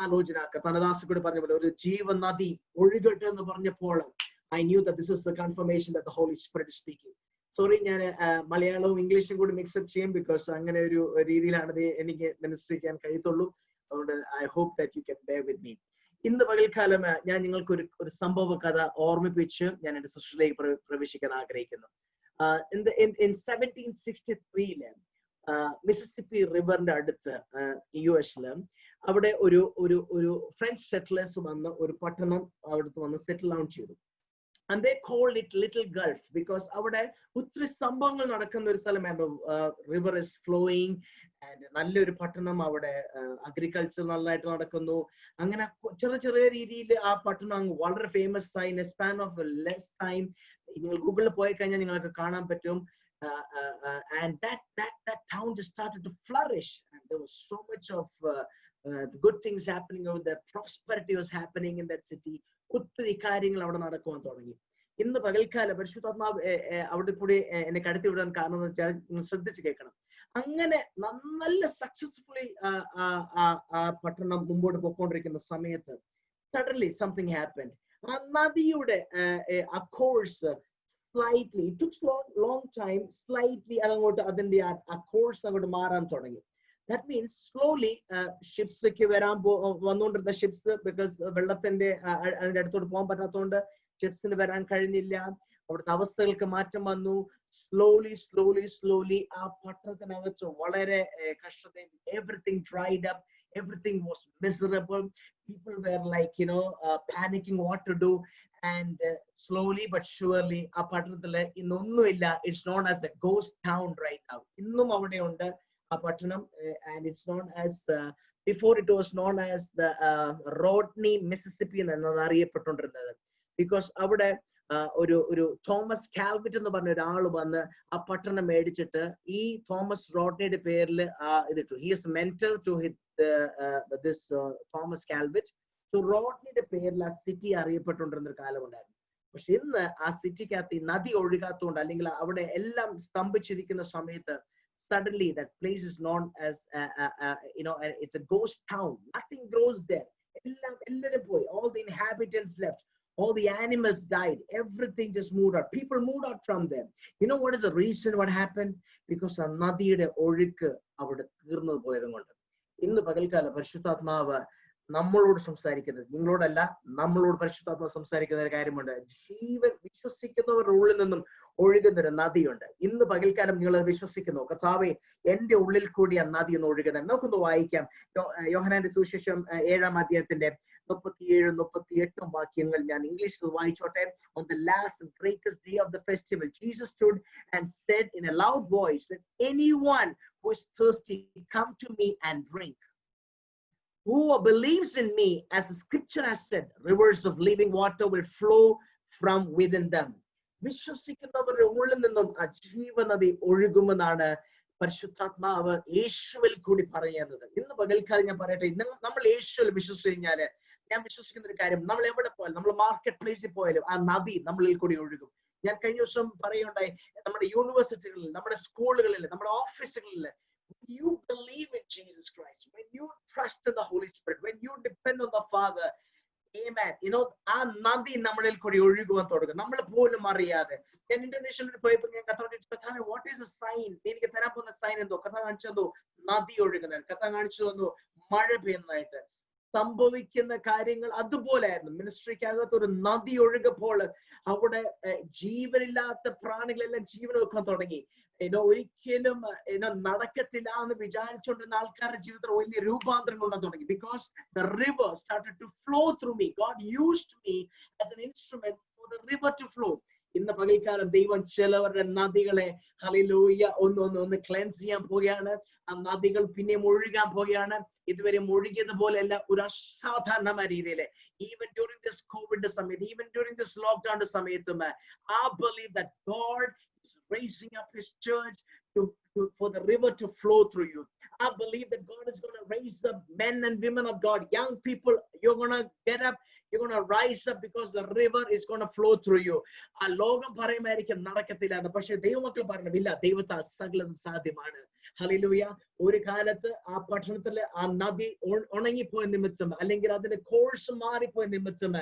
ആലോചന കർത്താനദാസോട് പറഞ്ഞ പോലെ ഒരു ജീവനദി ഒഴുകട്ടെ എന്ന് പറഞ്ഞപ്പോൾ I knew that this is the confirmation that the Holy Spirit is speaking. Sorry, ഞാൻ മലയാളവും ഇംഗ്ലീഷും കൂടി മിക്സപ്പ് ചെയ്യും, ബിക്കോസ് അങ്ങനെ ഒരു രീതിയിലാണ് എനിക്ക് മിനിസ്റ്റർ ചെയ്യാൻ കഴിയത്തുള്ളൂ. അതുകൊണ്ട് I hope that you can bear with me. ഇന്ന് പകൽക്കാലം ഞാൻ നിങ്ങൾക്ക് ഒരു സംഭവ കഥ ഓർമ്മിപ്പിച്ച് ഞാൻ എന്റെ സൃഷ്ടിയിലേക്ക് പ്രവേശിക്കാൻ ആഗ്രഹിക്കുന്നു. In 1763 മിസിസിപ്പി റിവറിന്റെ അടുത്ത് US അവിടെ ഒരു ഫ്രഞ്ച് സെറ്റിലേഴ്സ് വന്ന് ഒരു പട്ടണം അവിടുത്തെ വന്ന് സെറ്റിൽ ഡൗൺ ചെയ്തു. And they called it Little Gulf because അവിടെ ഒത്തിരി സംഭവങ്ങൾ നടക്കുന്ന ഒരു സ്ഥലമായിരുന്നു. റിവർ ഇസ് ഫ്ലോയിങ് ആൻഡ് നല്ലൊരു പട്ടണം, അവിടെ അഗ്രികൾച്ചർ നല്ലതായിട്ട് നടക്കുന്നു. അങ്ങനെ ചെറിയ രീതിയിൽ ആ പട്ടണം വളരെ ഫേമസ് ആയി. In A span of less time നിങ്ങൾ ഗൂഗിളിൽ പോയി കഴിഞ്ഞാൽ നിങ്ങൾക്ക് കാണാൻ പറ്റും. And that town just started to flourish, and there was so much of the good things happening over there. Prosperity was happening in that city. ഒത്തിരി കാര്യങ്ങൾ അവിടെ നടക്കുവാൻ തുടങ്ങി. ഇന്ന് പകൽക്കാലം പരിശുദ്ധാത്മാവ് അവിടെ കൂടി എന്നെ കടത്തി വിടാൻ കാരണം എന്ന് വെച്ചാൽ നിങ്ങൾ ശ്രദ്ധിച്ച് കേൾക്കണം. അങ്ങനെ നല്ല സക്സസ്ഫുള്ളി ആ പട്ടണം മുമ്പോട്ട് പോയിക്കൊണ്ടിരിക്കുന്ന സമയത്ത് സഡൻലി സംതിങ് ഹാപ്പൻഡ്. ആ നദിയുടെ ആ course slightly, it took long time, slightly അതങ്ങോട്ട് അതിന്റെ ആ കോഴ്സ് അങ്ങോട്ട് മാറാൻ തുടങ്ങി. That means slowly ഷിപ്സിലേക്ക് വന്നുകൊണ്ടിരുന്ന ഷിപ്സ്, ബിക്കോസ് വെള്ളത്തിന്റെ അതിന്റെ അടുത്തോട്ട് പോകാൻ പറ്റാത്തതുകൊണ്ട് ഷിപ്സിന് വരാൻ കഴിഞ്ഞില്ല. അവിടുത്തെ അവസ്ഥകൾക്ക് മാറ്റം വന്നു. സ്ലോലി ആ പട്ടണത്തിനകത്ത് വളരെ കഷ്ടത. Everything dried up, everything was miserable. People were like, panicking what to do. And slowly but surely ആ പട്ടണത്തില് ഇന്നൊന്നുമില്ല. It's known as a ghost town right now. ഇന്നും അവിടെ ഉണ്ട് ആ പട്ടണം. And it's known as before it was known as the Rodney, Mississippi എന്നാണ് അറിയപ്പെട്ടുകൊണ്ടിരുന്നത്. Because അവിടെ ഒരു Thomas കാൽവിറ്റ് എന്ന് പറഞ്ഞ ഒരാൾ വന്ന് ആ പട്ടണം മേടിച്ചിട്ട് ഈ തോമസ് റോഡ്നിയുടെ പേരിൽ ഇതിട്ടു. He is mentor to this Thomas Calvert. So റോഡ്നിയുടെ പേരിൽ ആ സിറ്റി അറിയപ്പെട്ടുകൊണ്ടിരുന്ന ഒരു കാലം ഉണ്ടായിരുന്നു. പക്ഷെ ഇന്ന് ആ സിറ്റിക്കകത്ത് ഈ നദി ഒഴുകാത്തതുകൊണ്ട്, അല്ലെങ്കിൽ അവിടെ എല്ലാം സ്തംഭിച്ചിരിക്കുന്ന സമയത്ത് suddenly that place is known as it's a ghost town. Nothing grows there. Ellarum poi. All the inhabitants left. All the animals died. Everything just moved out. People moved out from them. You know what is the reason what happened? Because a nadiyude ഒഴുക്ക് അവിടെ തീർന്നു പോയതുകൊണ്ട്. ഇന്ന് പകൽക്കാലം പരിശുദ്ധാത്മാവ് നമ്മളോട് സംസാരിക്കുന്നത്, നിങ്ങളോടല്ല, നമ്മളോട് പരിശുദ്ധാത്മാവ് സംസാരിക്കുന്ന ഒരു കാര്യമുണ്ട്. ജീവൻ വിശ്വസിക്കുന്നവരുടെ ഉള്ളിൽ നിന്നും ഒഴുകുന്നൊരു നദിയുണ്ട്. ഇന്ന് പകൽക്കാലം നിങ്ങൾ വിശ്വസിക്കുന്നു, കർത്താവേ എന്റെ ഉള്ളിൽ കൂടി ആ നദി ഒന്ന് ഒഴുകുന്നത്. നമുക്കൊന്ന് വായിക്കാം. യോഹന്നാന്റെ സുവിശേഷം 7-ാം അധ്യായത്തിന്റെ 37-38 വാക്യങ്ങൾ ഞാൻ ഇംഗ്ലീഷിൽ വായിച്ചോട്ടെ. On the last and greatest day of the festival, Jesus stood and said in a loud voice, "Let anyone who is thirsty come to me and drink. Whoever believes in me, as the scripture has said, rivers of living water will flow from within them." വിശ്വസിക്കുന്നവരുടെ ഉള്ളിൽ നിന്നും ആ ജീവനദി ഒഴുകുമെന്നാണ് പരിശുദ്ധാത്മാവ് യേശുവിൽ കൂടി പറയുന്നത്. ഇന്ന് പകൽക്കാലം ഞാൻ പറയട്ടെ, നമ്മൾ യേശുവിൽ വിശ്വസിച്ച് കഴിഞ്ഞാല്, ഞാൻ വിശ്വസിക്കുന്ന ഒരു കാര്യം, നമ്മൾ എവിടെ പോയാലും, നമ്മൾ മാർക്കറ്റ് പ്ലേസിൽ പോയാലും ആ നദി നമ്മളിൽ കൂടി ഒഴുകും. ഞാൻ കഴിഞ്ഞ ദിവസം പറയുണ്ടായി, നമ്മുടെ യൂണിവേഴ്സിറ്റികളിൽ, നമ്മുടെ സ്കൂളുകളിൽ, നമ്മുടെ ഓഫീസുകളിൽ, when you believe in Jesus Christ, when you trust in the Holy Spirit, when you depend on the Father, Amen. ആ നദി നമ്മളിൽ കൂടി ഒഴുകുവാൻ തുടങ്ങും, നമ്മൾ പോലും അറിയാതെ. ഞാൻ ഇന്റർനാഷണലിൽ പോയപ്പോൾ ഞാൻ കഥാവ് വാട്ട് ഈസ് എ സൈൻ, എനിക്ക് തരാൻ പോകുന്ന സൈൻ എന്തോ കഥ കാണിച്ചു തന്നു, നദി ഒഴുകുന്നത്, കഥ കാണിച്ചു തന്നു മഴ പെയ്യുന്നതായിട്ട്. സംഭവിക്കുന്ന കാര്യങ്ങൾ അതുപോലെയായിരുന്നു. മിനിസ്ട്രിക്കകത്ത് ഒരു നദി ഒഴുകപ്പോൾ അവിടെ ജീവനില്ലാത്ത പ്രാണികളെല്ലാം ജീവൻ വെക്കാൻ തുടങ്ങി. ഒരിക്കലും നടക്കത്തില്ല എന്ന് വിചാരിച്ചുകൊണ്ടിരുന്ന ആൾക്കാരുടെ ജീവിതത്തിൽ വലിയ രൂപാന്തരങ്ങൾ ഉണ്ടാകാൻ തുടങ്ങി. Because the river started to flow through me. God used me as an instrument for the river to flow. ഇന്ന് പകൽക്കാലം ദൈവം ചിലവരുടെ നദികളെ ഹല്ലേലൂയ ഒന്ന് ക്ലെൻസ് ചെയ്യാൻ പോവുകയാണ്. ആ നദികൾ പിന്നെയും ഒഴുകാൻ പോവുകയാണ്. ഇതുവരെ ഒഴുകിയതുപോലെയല്ല, ഒരു അസാധാരണമായ രീതിയിൽ. ഈവൻ ഡ്യൂറിംഗ് ദിസ് കോവിഡ് സമയത്ത്, ഈവൻ ഡ്യൂറിംഗ് ദിസ് ലോക്ക്ഡൌൺ സമയത്തും I believe that God is raising up his church for the river to flow through you. I believe that God is going to raise up men and women of God, young people. You're going to get up, you're going to rise up, because the river is going to flow through you. ആ ലോകം പറയുമായിരിക്കും നടക്കത്തില്ല എന്ന്, പക്ഷെ ദൈവമക്കൾ പറഞ്ഞില്ല, ദൈവത്താൽ സകലതും സാധ്യമാണ്. ഹല്ലേലൂയ. ഒരു കാലത്ത് ആ പട്ടണത്തില് ആ നദി ഉണങ്ങിപ്പോയ നിമിത്തം, അല്ലെങ്കിൽ അതിന്റെ കോഴ്സ് മാറിപ്പോയ നിമിത്തം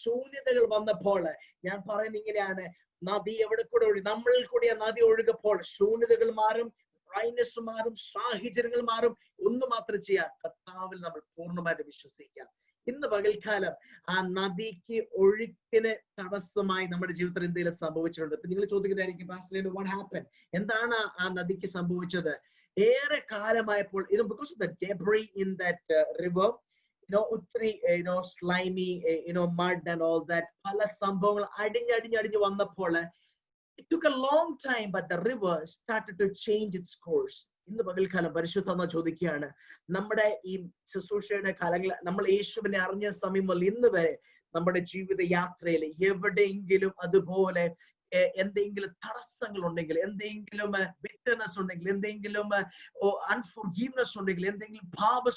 ശൂന്യതകൾ വന്നപ്പോൾ, ഞാൻ പറയുന്നത് ഇങ്ങനെയാണ്, നദി എവിടെ കൂടെ ഒഴുകി, നമ്മളിൽ കൂടി ആ നദി ഒഴുകപ്പോൾ ശൂന്യതകൾ മാറും, ഡ്രൈനെസ് മാറും, സാഹചര്യങ്ങൾ മാറും. ഒന്ന് മാത്രം ചെയ്യാം, കർത്താവിൽ നമ്മൾ പൂർണ്ണമായിട്ട് വിശ്വസിക്കാം. ഇന്ന് പകൽക്കാലം ആ നദിക്ക് ഒഴുക്കിന് തടസ്സമായി നമ്മുടെ ജീവിതത്തിൽ എന്തെങ്കിലും സംഭവിച്ചിട്ടുണ്ട്? ഇപ്പൊ നിങ്ങൾ ചോദിക്കുന്നതായിരിക്കും, പാസ്റ്റർ വാട്ട് ഹാപ്പൻ, എന്താണ് ആ നദിക്ക് സംഭവിച്ചത്? ഏറെ കാലമായപ്പോൾ ഇത് because of the debris in that river, ഒത്തിരി slimy mud and all that, പല സംഭവങ്ങൾ അടിഞ്ഞടിഞ്ഞടിഞ്ഞ് വന്നപ്പോൾ it took a long time, but the river started to change its course. ഇന്ന് പകൽക്കാലം പരിശുദ്ധാത്മാ ചോദിക്കുകയാണ്, നമ്മുടെ ഈ ശുശ്രൂഷയുടെ കാലങ്ങൾ, നമ്മൾ യേശുവിനെ അറിഞ്ഞ സമയം മുതൽ ഇന്ന് വരെ നമ്മുടെ ജീവിത യാത്രയിൽ എവിടെയെങ്കിലും അതുപോലെ എന്തെങ്കിലും തടസ്സങ്ങൾ ഉണ്ടെങ്കിൽ, എന്തെങ്കിലും ബിറ്റർനെസ് ഉണ്ടെങ്കിൽ, എന്തെങ്കിലും അൺഫോർഗീവ്നെസ് ഉണ്ടെങ്കിൽ, എന്തെങ്കിലും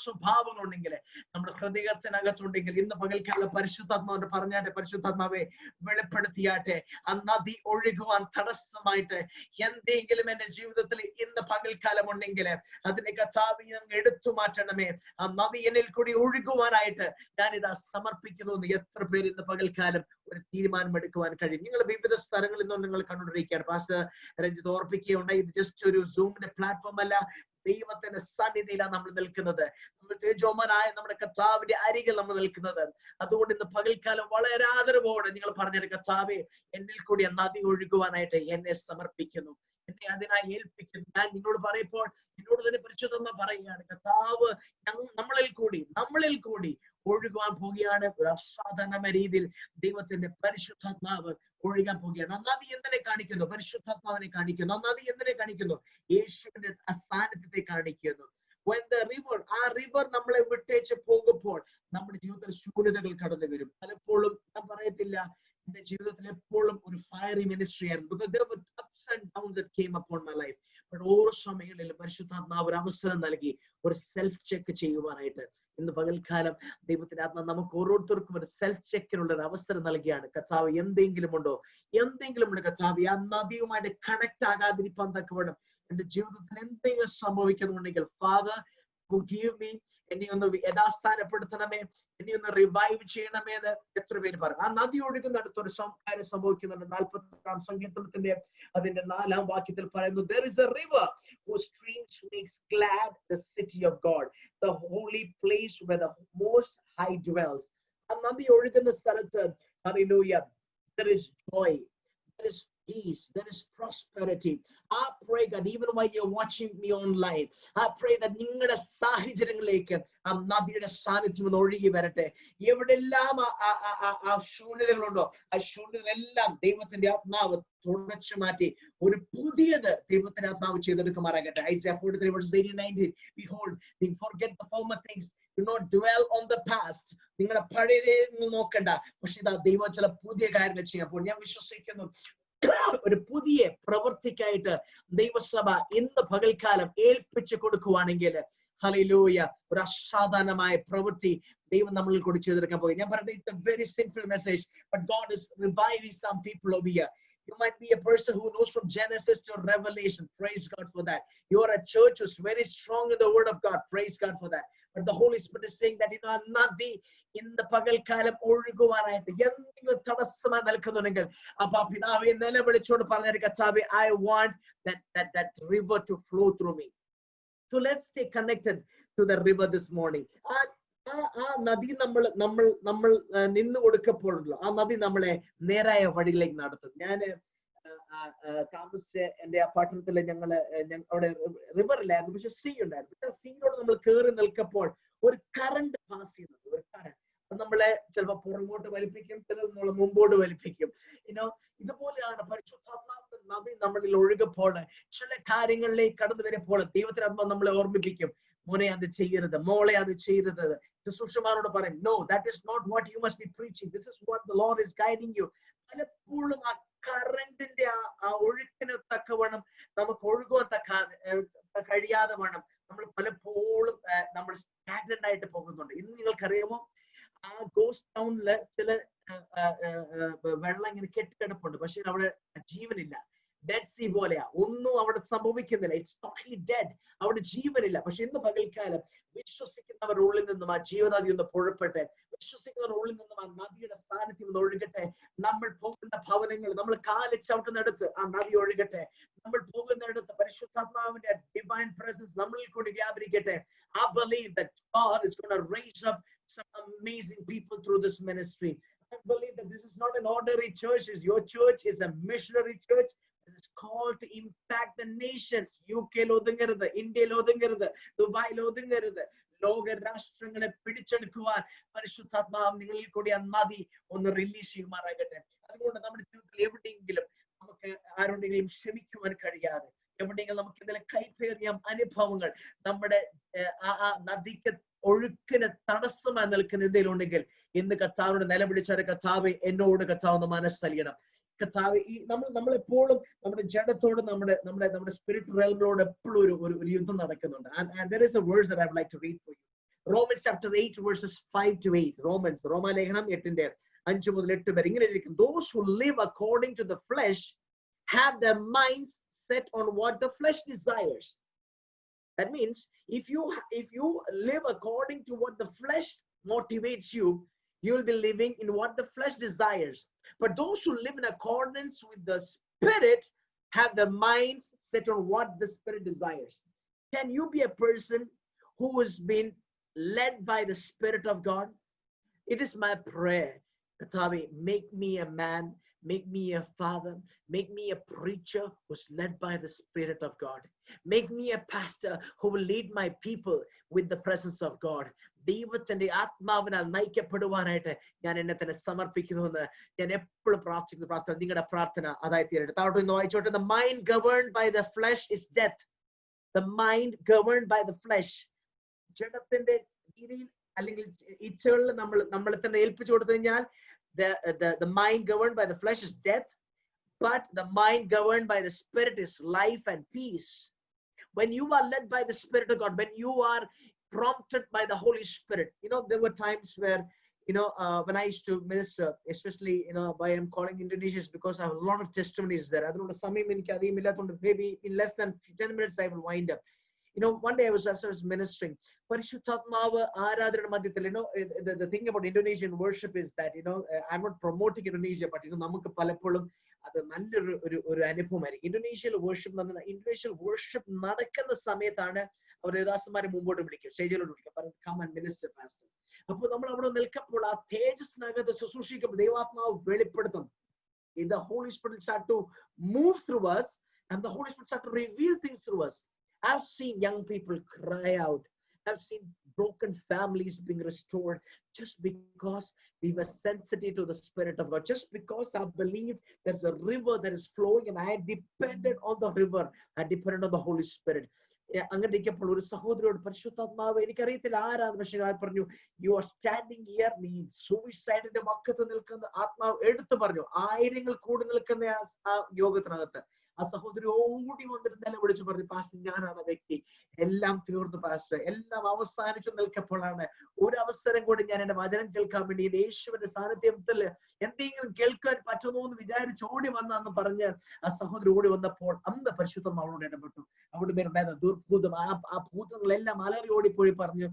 സ്വഭാവങ്ങൾ ഉണ്ടെങ്കിൽ നമ്മുടെ ഹൃദയത്തിനകത്തുണ്ടെങ്കിൽ, ഇന്ന് പകൽക്കാലം പരിശുദ്ധാത്മാവിന്റെ പറഞ്ഞാട്ടെ, പരിശുദ്ധാത്മാവെ വെളിപ്പെടുത്തിയാട്ടെ. ആ നദി ഒഴുകുവാൻ തടസ്സമായിട്ട് എന്തെങ്കിലും എന്റെ ജീവിതത്തിൽ ഇന്ന് പകൽക്കാലം ഉണ്ടെങ്കിൽ അതിനെ കർത്താവേ അങ്ങ് എടുത്തു മാറ്റണമേ. ആ നദി എന്നിൽ കൂടി ഒഴുകുവാനായിട്ട് ഞാനിതാ സമർപ്പിക്കുന്നു എന്ന് എത്ര പേര് ഇന്ന് പകൽക്കാലം ഒരു തീരുമാനം എടുക്കുവാൻ കഴിയും? നിങ്ങൾ വിവിധ സ്ഥലങ്ങളിൽ നിന്നും നിങ്ങൾ കണ്ടുകൊണ്ടിരിക്കുകയാണ്. പാസ്റ്റർ രഞ്ജിത്ത് ഓർപ്പിക്കുകയുണ്ടായി, ഇത് ജസ്റ്റ് ഒരു സൂമിന്റെ പ്ലാറ്റ്ഫോം അല്ല, ദൈവത്തിന്റെ സന്നിധിയിലാണ് നമ്മൾ നിൽക്കുന്നത്. നമ്മൾ തേജോമനായ നമ്മുടെ കർത്താവിന്റെ അരികിൽ നമ്മൾ നിൽക്കുന്നത്. അതുകൊണ്ട് ഇന്ന് പകൽക്കാലം വളരെ ആദരവോടെ നിങ്ങൾ പറഞ്ഞ കർത്താവേ, എന്നിൽ കൂടി നദി ഒഴുകുവാനായിട്ട് എന്നെ സമർപ്പിക്കുന്നു, എന്നെ അതിനായി ഏൽപ്പിക്കുന്നു. ഞാൻ നിങ്ങളോട് പറയുമ്പോൾ എന്നോട് തന്നെ പരിശുദ്ധ പറയുകയാണ്, കർത്താവ് നമ്മളിൽ കൂടി ഒഴുകുവാൻ പോവുകയാണ്. ഒരു അസാധാരണമായ രീതിയിൽ ദൈവത്തിന്റെ പരിശുദ്ധാത്മാവ് ഒഴുകാൻ പോവുകയാണ്. നദി എന്തിനെ കാണിക്കുന്നു? പരിശുദ്ധാത്മാവിനെ കാണിക്കുന്നു. നദി എന്തിനെ കാണിക്കുന്നു? യേശുവിന്റെ സാന്നിധ്യത്തെ കാണിക്കുന്നു. When the river, ആ റിവർ നമ്മളെ വിട്ടേച്ച് പോകുമ്പോൾ നമ്മുടെ ജീവിതത്തിൽ ശൂന്യതകൾ കടന്നു വരും. പലപ്പോഴും ഞാൻ പറയത്തില്ല, എന്റെ ജീവിതത്തിൽ എപ്പോഴും ഒരു ഫയറി മിനിസ്ട്രി ആയിരുന്നു. Because there were ups and downs that came upon my life. But ഓരോ സമയങ്ങളിലും പരിശുദ്ധാത്മാവ് ഒരു അവസരം നൽകി ഒരു സെൽഫ് ചെക്ക് ചെയ്യുവാനായിട്ട്. ഇന്ന് പകൽക്കാലം ദൈവത്തിന്റെ ആത്മാ നമുക്ക് ഓരോരുത്തർക്കും ഒരു സെൽഫ് ചെക്കിനുള്ള ഒരു അവസരം നൽകിയാണ്. കർത്താവ് എന്തെങ്കിലും ഉണ്ടോ കർത്താവ്, ആ നദിയുമായിട്ട് കണക്ട് ആകാതിരിക്കാൻ തക്കവണ്ണം എന്റെ ജീവിതത്തിൽ എന്തെങ്കിലും സംഭവിക്കുന്നുണ്ടെങ്കിൽ, ഫാദർ forgive me, എന്നെ ഒന്ന് യഥാസ്ഥാനപ്പെടുത്തണമേ, എന്നെ ഒന്ന് റിവൈവ് ചെയ്യണമേ എന്ന് എത്ര പേര് പറയും? ആ നദി ഒഴുകുന്ന അടുത്തൊരു കാര്യം സംഭവിക്കുന്നുണ്ട്. 40-ാം സങ്കീർത്തനത്തിന്റെ അതിന്റെ 4-ാം വാക്യത്തിൽ പറയുന്നു, there is a river whose streams makes glad the city of God, the holy place where the most high dwells. ആ നദി ഒഴുകുന്ന സ്ഥലത്ത്, hallelujah, there is joy, there is peace, there is prosperity. I pray that even while you're watching me online, I pray that നിങ്ങളുടെ സാഹചര്യങ്ങളിലേക്ക് ആ നദിയുടെ സാന്നിധ്യം ഒഴുകി വരട്ടെ. എവിടെല്ലാം ആ ശൂന്യതകളുണ്ടോ, ആ ശൂന്യതകളെല്ലാം ദൈവത്തിന്റെ ആത്മാവ് തുടച്ചു മാറ്റി ഒരു പുതിയത് ദൈവത്തിന്റെ ആത്മാവ് ചെയ്തെടുക്കുമാറാകട്ടെ. Isaiah 43:18-19, behold, they forget the former things, do not dwell on the past. നിങ്ങളുടെ പഴയതേ നോക്കണ്ട, പക്ഷെ ഇതാ ദൈവം ചില പുതിയ കാര്യങ്ങൾ ചെയ്യുമ്പോൾ ഞാൻ വിശ്വസിക്കുന്നു ഒരു പുതിയ പ്രവൃത്തിക്കായിട്ട് ദൈവസഭ ഇന്ന് പകൽക്കാലം ഏൽപ്പിച്ചു കൊടുക്കുവാണെങ്കിൽ, ഹല്ലേലൂയ, ഒരു അസാധാരണമായ പ്രവൃത്തി ദൈവം നമ്മളിൽ കൂടി ചെയ്തെടുക്കാൻ പോകും. ഞാൻ പറഞ്ഞത്, it's a very simple message, but God is reviving some people over here. You might be a person who knows from Genesis to Revelation. Praise God for that. You are a church who's very strong in the word of God. Praise God for that. But the Holy Spirit is saying that, Nadi in the പകൽക്കാലം ഒഴുകുവാനായിട്ട് എന്തെങ്കിലും തടസ്സമായി നിൽക്കുന്നുണ്ടെങ്കിൽ അപ്പൊ പിതാവെ നിലവിളിച്ചോട് പറഞ്ഞ കർത്താവേ, I want that river to flow through me. So let's stay connected to the river this morning. ആ നദി നമ്മൾ നിന്ന് കൊടുക്കപ്പോഴുള്ള ആ നദി നമ്മളെ നേരായ വഴിയിലേക്ക് നടത്തും. ഞാന് താമസിച്ച എന്റെ അപ്പാർട്ട്മെന്റിൽ അവിടെ റിവറിലായിരുന്നു, പക്ഷെ സീ ഉണ്ടായിരുന്നു. സീയോട് നമ്മൾ കയറി നിൽക്കപ്പോൾ ഒരു കറണ്ട് പാസ് ചെയ്യുന്നുണ്ട്, ഒരു കറണ്ട്. നമ്മളെ ചിലപ്പോ പുറകോട്ട് വലിപ്പിക്കും, ചിലത് നമ്മളെ മുമ്പോട്ട് വലിപ്പിക്കും. ഇതുപോലെയാണ് പരിശുദ്ധാത്മാവിന്റെ നദി നമ്മളിൽ ഒഴുകപ്പോൾ ചില കാര്യങ്ങളിലേക്ക് കടന്നു വരുമ്പോൾ ദൈവത്തിന്റെ ആത്മാവ് നമ്മളെ ഓർമ്മിപ്പിക്കും, മോനെ അത് ചെയ്യരുത്, മോളെ അത് ചെയ്യരുത്. ശുശ്രൂഷമാരോട് പറയും, no, that is not what you must be preaching, this is what the Lord is guiding you. പലപ്പോഴും ആ കറന്റിന്റെ ആ ഒഴുക്കിന് തക്കവണ്ണം നമുക്ക് ഒഴുകുവാൻ കഴിയാതെ വേണം നമ്മൾ പലപ്പോഴും നമ്മൾ സ്റ്റാഗ്നന്റ് ആയിട്ട് പോകുന്നുണ്ട്. ഇന്ന് നിങ്ങൾക്കറിയാമോ, ആ ഗോസ്റ്റ് ടൗണില് ചില വെള്ളം ഇങ്ങനെ കെട്ടിക്കിടപ്പുണ്ട്, പക്ഷെ അവിടെ ജീവനില്ല. ഡെഡ് സീ പോലെയാ, ഒന്നും അവിടെ സംഭവിക്കുന്നില്ല. ഇറ്റ്സ് ടോട്ടലി ഡെഡ്, അവിടെ ജീവനില്ല. പക്ഷെ ഇന്ന് പകൽക്കാലം വിശ്വസിക്കുന്നവരുടെ ഉള്ളിൽ നിന്നും ആ ജീവനദി ഒന്ന് പുഴപ്പെട്ട്, വിശ്വസിക്കുന്നവരുടെ ഉള്ളിൽ നിന്നും ആ നദിയുടെ സാന്നിധ്യം ഒന്ന് ഒഴുകട്ടെ. നമ്മൾ പോകുന്ന ഭവനങ്ങൾ, നമ്മൾ കാല് ചവിട്ടുന്നിടത്ത് ആ നദി ഒഴുകട്ടെ. നമ്മൾ പോകുന്നിടത്ത് പരിശുദ്ധാത്മാവിന്റെ ഡിവൈൻ പ്രസൻസ് നമ്മളിൽ കൂടി വ്യാപരിക്കട്ടെ. I believe that God is going to raise up some amazing people through this ministry. I believe that this is not an ordinary church. Your church is a missionary church. It is called to impact the nations. UK ഒതുങ്ങരുത്, ഇന്ത്യയിൽ ഒതുങ്ങരുത്, ദുബായിൽ ഒതുങ്ങരുത്. ലോക രാഷ്ട്രങ്ങളെ പിടിച്ചെടുക്കുവാൻ പരിശുദ്ധാത്മാവ് നിങ്ങളിൽ കൂടി ആ നദി ഒന്ന് release ചെയ്യുമാറാകട്ടെ. അതുകൊണ്ട് നമ്മുടെ ജീവിതത്തിൽ എവിടെയെങ്കിലും നമുക്ക് ആരോടെങ്കിലും ക്ഷമിക്കുവാൻ കഴിയാതെ, എവിടെയെങ്കിലും നമുക്ക് ഇതിലെ കൈപ്പേറിയ അനുഭവങ്ങൾ നമ്മുടെ ആ നദിക്ക് ഒഴുക്കിന് തടസ്സമായി നിൽക്കുന്ന എന്തെങ്കിലും ഉണ്ടെങ്കിൽ ഇന്ന് കർത്താവിനോട് നിലവിളിച്ചാൽ, കർത്താവ് എന്നോട് കർത്താവ് മനസ്സലിയണം. കർത്താവ് നമ്മളെപ്പോഴും നമ്മുടെ ജഡത്തോട് നമ്മുടെ സ്പിരിറ്റ് റെയിലോട് എപ്പോഴും ഒരു യുദ്ധം നടക്കുന്നുണ്ട്. And there is a verse that I would like to read for you. Romans chapter 8 verses 5 to 8. റോമാലേഖനം 8ന്റെ 5 മുതൽ 8 വരെ ഇങ്ങനെ ഇരിക്കും. Those who live according to the flesh have their minds set on what the flesh desires. That means if you live according to what the flesh motivates you, you will be living in what the flesh desires. But those who live in accordance with the Spirit have their minds set on what the Spirit desires. Can you be a person who has been led by the Spirit of God? It is my prayer, Katavi, make me a man, make me a father, make me a preacher who's led by the Spirit of God. Make me a pastor who will lead my people with the presence of God. ദൈവത്തിന്റെ ആത്മാവിനാൽ നയിക്കപ്പെടുവാനായിട്ട് ഞാൻ എന്നെ തന്നെ സമർപ്പിക്കുന്നു എന്ന് ഞാൻ എപ്പോഴും പ്രാർത്ഥിക്കുന്ന പ്രാർത്ഥന, നിങ്ങളുടെ പ്രാർത്ഥന അതായി തീരട്ടെ. താഴോട്ട് ഇന്ന് വായിച്ചോട്ടെ. The mind governed by the flesh is death. The mind governed by the flesh. ജഡത്തിന്റെ രീതിയിൽ അല്ലെങ്കിൽ ഇച്ഛകളിൽ നമ്മളെ തന്നെ ഏൽപ്പിച്ചു കൊടുത്തു കഴിഞ്ഞാൽ the mind governed by the flesh is death, but the mind governed by the Spirit is life and peace. When you are led by the Spirit of God, when you are prompted by the Holy Spirit, there were times where when I used to minister, especially why I'm calling Indonesia is because I have a lot of testimonies there. അതുകൊണ്ട് സമയം എനിക്ക് അധികം ഇല്ലാത്തതുകൊണ്ട് maybe in less than 10 minutes I will wind up. One day I was ministering. പരിശുദ്ധാത്മാവ് ആരാധനയുടെ മധ്യത്തിൽ, the thing about Indonesian worship is that I'm not promoting Indonesia, but നമുക്ക് പലപ്പോഴും അത് നല്ലൊരു അനുഭവമായിരിക്കും. ഇന്തോനേഷ്യയിൽ വർഷിപ്പ് നടക്കുന്ന സമയത്താണ് അവർ ദേവദാസന്മാരെ മുമ്പോട്ട് വിളിക്കും, സ്റ്റേജിലോട്ട് വിളിക്കും, പറയും കം ആൻഡ് മിനിസ്റ്റർ പാസ്റ്റർ. അപ്പോൾ നമ്മൾ അവിടെ നിൽക്കുമ്പോൾ ആ തേജസ്സിനകത്ത് ശുശ്രൂഷിക്കുമ്പോൾ ദൈവാത്മാവ് വെളിപ്പെടുത്തും. The Holy Spirit start to move through us, and the Holy Spirit start to reveal things through us. I've seen young people cry out. I've seen broken families being restored just because we were sensitive to the Spirit of God. Just because I believed there's a river that is flowing and I depended on the river. I depended on the Holy Spirit. അങ്ങനെ ഇരിക്കുമ്പോൾ ഒരു സഹോദരിയോട് പരിശുദ്ധാത്മാവ്, എനിക്കറിയത്തില്ല ആരാന്ന്, പക്ഷെ ഞാൻ പറഞ്ഞു, you are standing here, നീ സൂയിസൈഡിന്റെ വക്കത്ത് നിൽക്കുന്ന ആത്മാവ് എടുത്തു പറഞ്ഞു. ആയിരങ്ങൾ കൂടി നിൽക്കുന്ന ആ യോഗത്തിനകത്ത് ആ സഹോദരി ഓടി വന്നിട്ട് നില വിളിച്ചു പറഞ്ഞു, പാസ്റ്റർ ഞാനാണ് ആ വ്യക്തി, എല്ലാം തീർന്നു പാസ്റ്റർ, എല്ലാം അവസാനിച്ചു നിൽക്കപ്പോഴാണ് ഒരു അവസരം കൂടി ഞാൻ എന്റെ വചനം കേൾക്കാൻ വേണ്ടി യേശുവിന്റെ സാന്നിധ്യത്തിൽ എന്തെങ്കിലും കേൾക്കാൻ പറ്റുമോ എന്ന് വിചാരിച്ച് ഓടി വന്നെന്ന് പറഞ്ഞ് ആ സഹോദരി ഓടി വന്നപ്പോൾ അന്ന് പരിശുദ്ധം അവളോട് ഇടപെട്ടു. അവിടെ ഉണ്ടായിരുന്ന ദുർഭൂതം ആ ഭൂതങ്ങളെല്ലാം അലറി ഓടിപ്പോയി പറഞ്ഞു,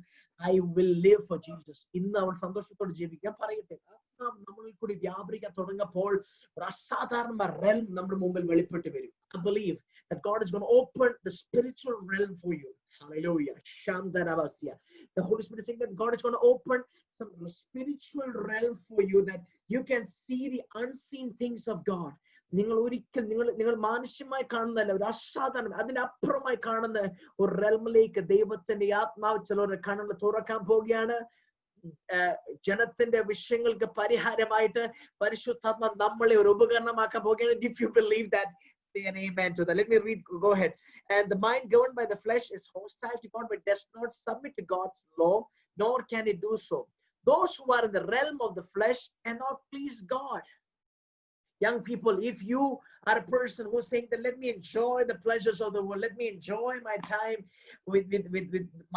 I will live four Jesus. ഇന്ന് അവൾ സന്തോഷത്തോടെ ജീവിക്കാൻ പറയട്ടെ. നമ്മളിൽ കൂടി വ്യാപരിക്കാൻ തുടങ്ങപ്പോൾ ഒരു അസാധാരണ realm നമ്മുടെ മുമ്പിൽ വെളിപ്പെട്ട് വരും. I believe that God is going to open the spiritual realm for you. Hallelujah. Shandaravasya. The Holy Spirit is saying that God is going to open some spiritual realm for you, that you can see the unseen things of God. നിങ്ങൾ മാനുഷ്യമായി കാണുന്നതല്ല, ഒരു അസാധാരണ അതിനപ്പുറമായി കാണുന്ന ഒരു റെൽമിലേക്ക് ദൈവത്തിന്റെ ആത്മാവ് ചിലരുടെ കണ്ണുകൾ തുറക്കാൻ പോവുകയാണ്. ജനത്തിന്റെ വിഷയങ്ങൾക്ക് പരിഹാരമായിട്ട് പരിശുദ്ധാത്മ നമ്മളെ ഒരു ഉപകരണമാക്കാൻ പോവുകയാണ്. If you believe that, say an amen to that. Let me read, go ahead. And the mind governed by the flesh is hostile to God, but does not submit to God's law, nor can it do so. Those who are in the realm of the flesh cannot please God. Young people, if you are a person who's saying that let me enjoy the pleasures of the world, let me enjoy my time with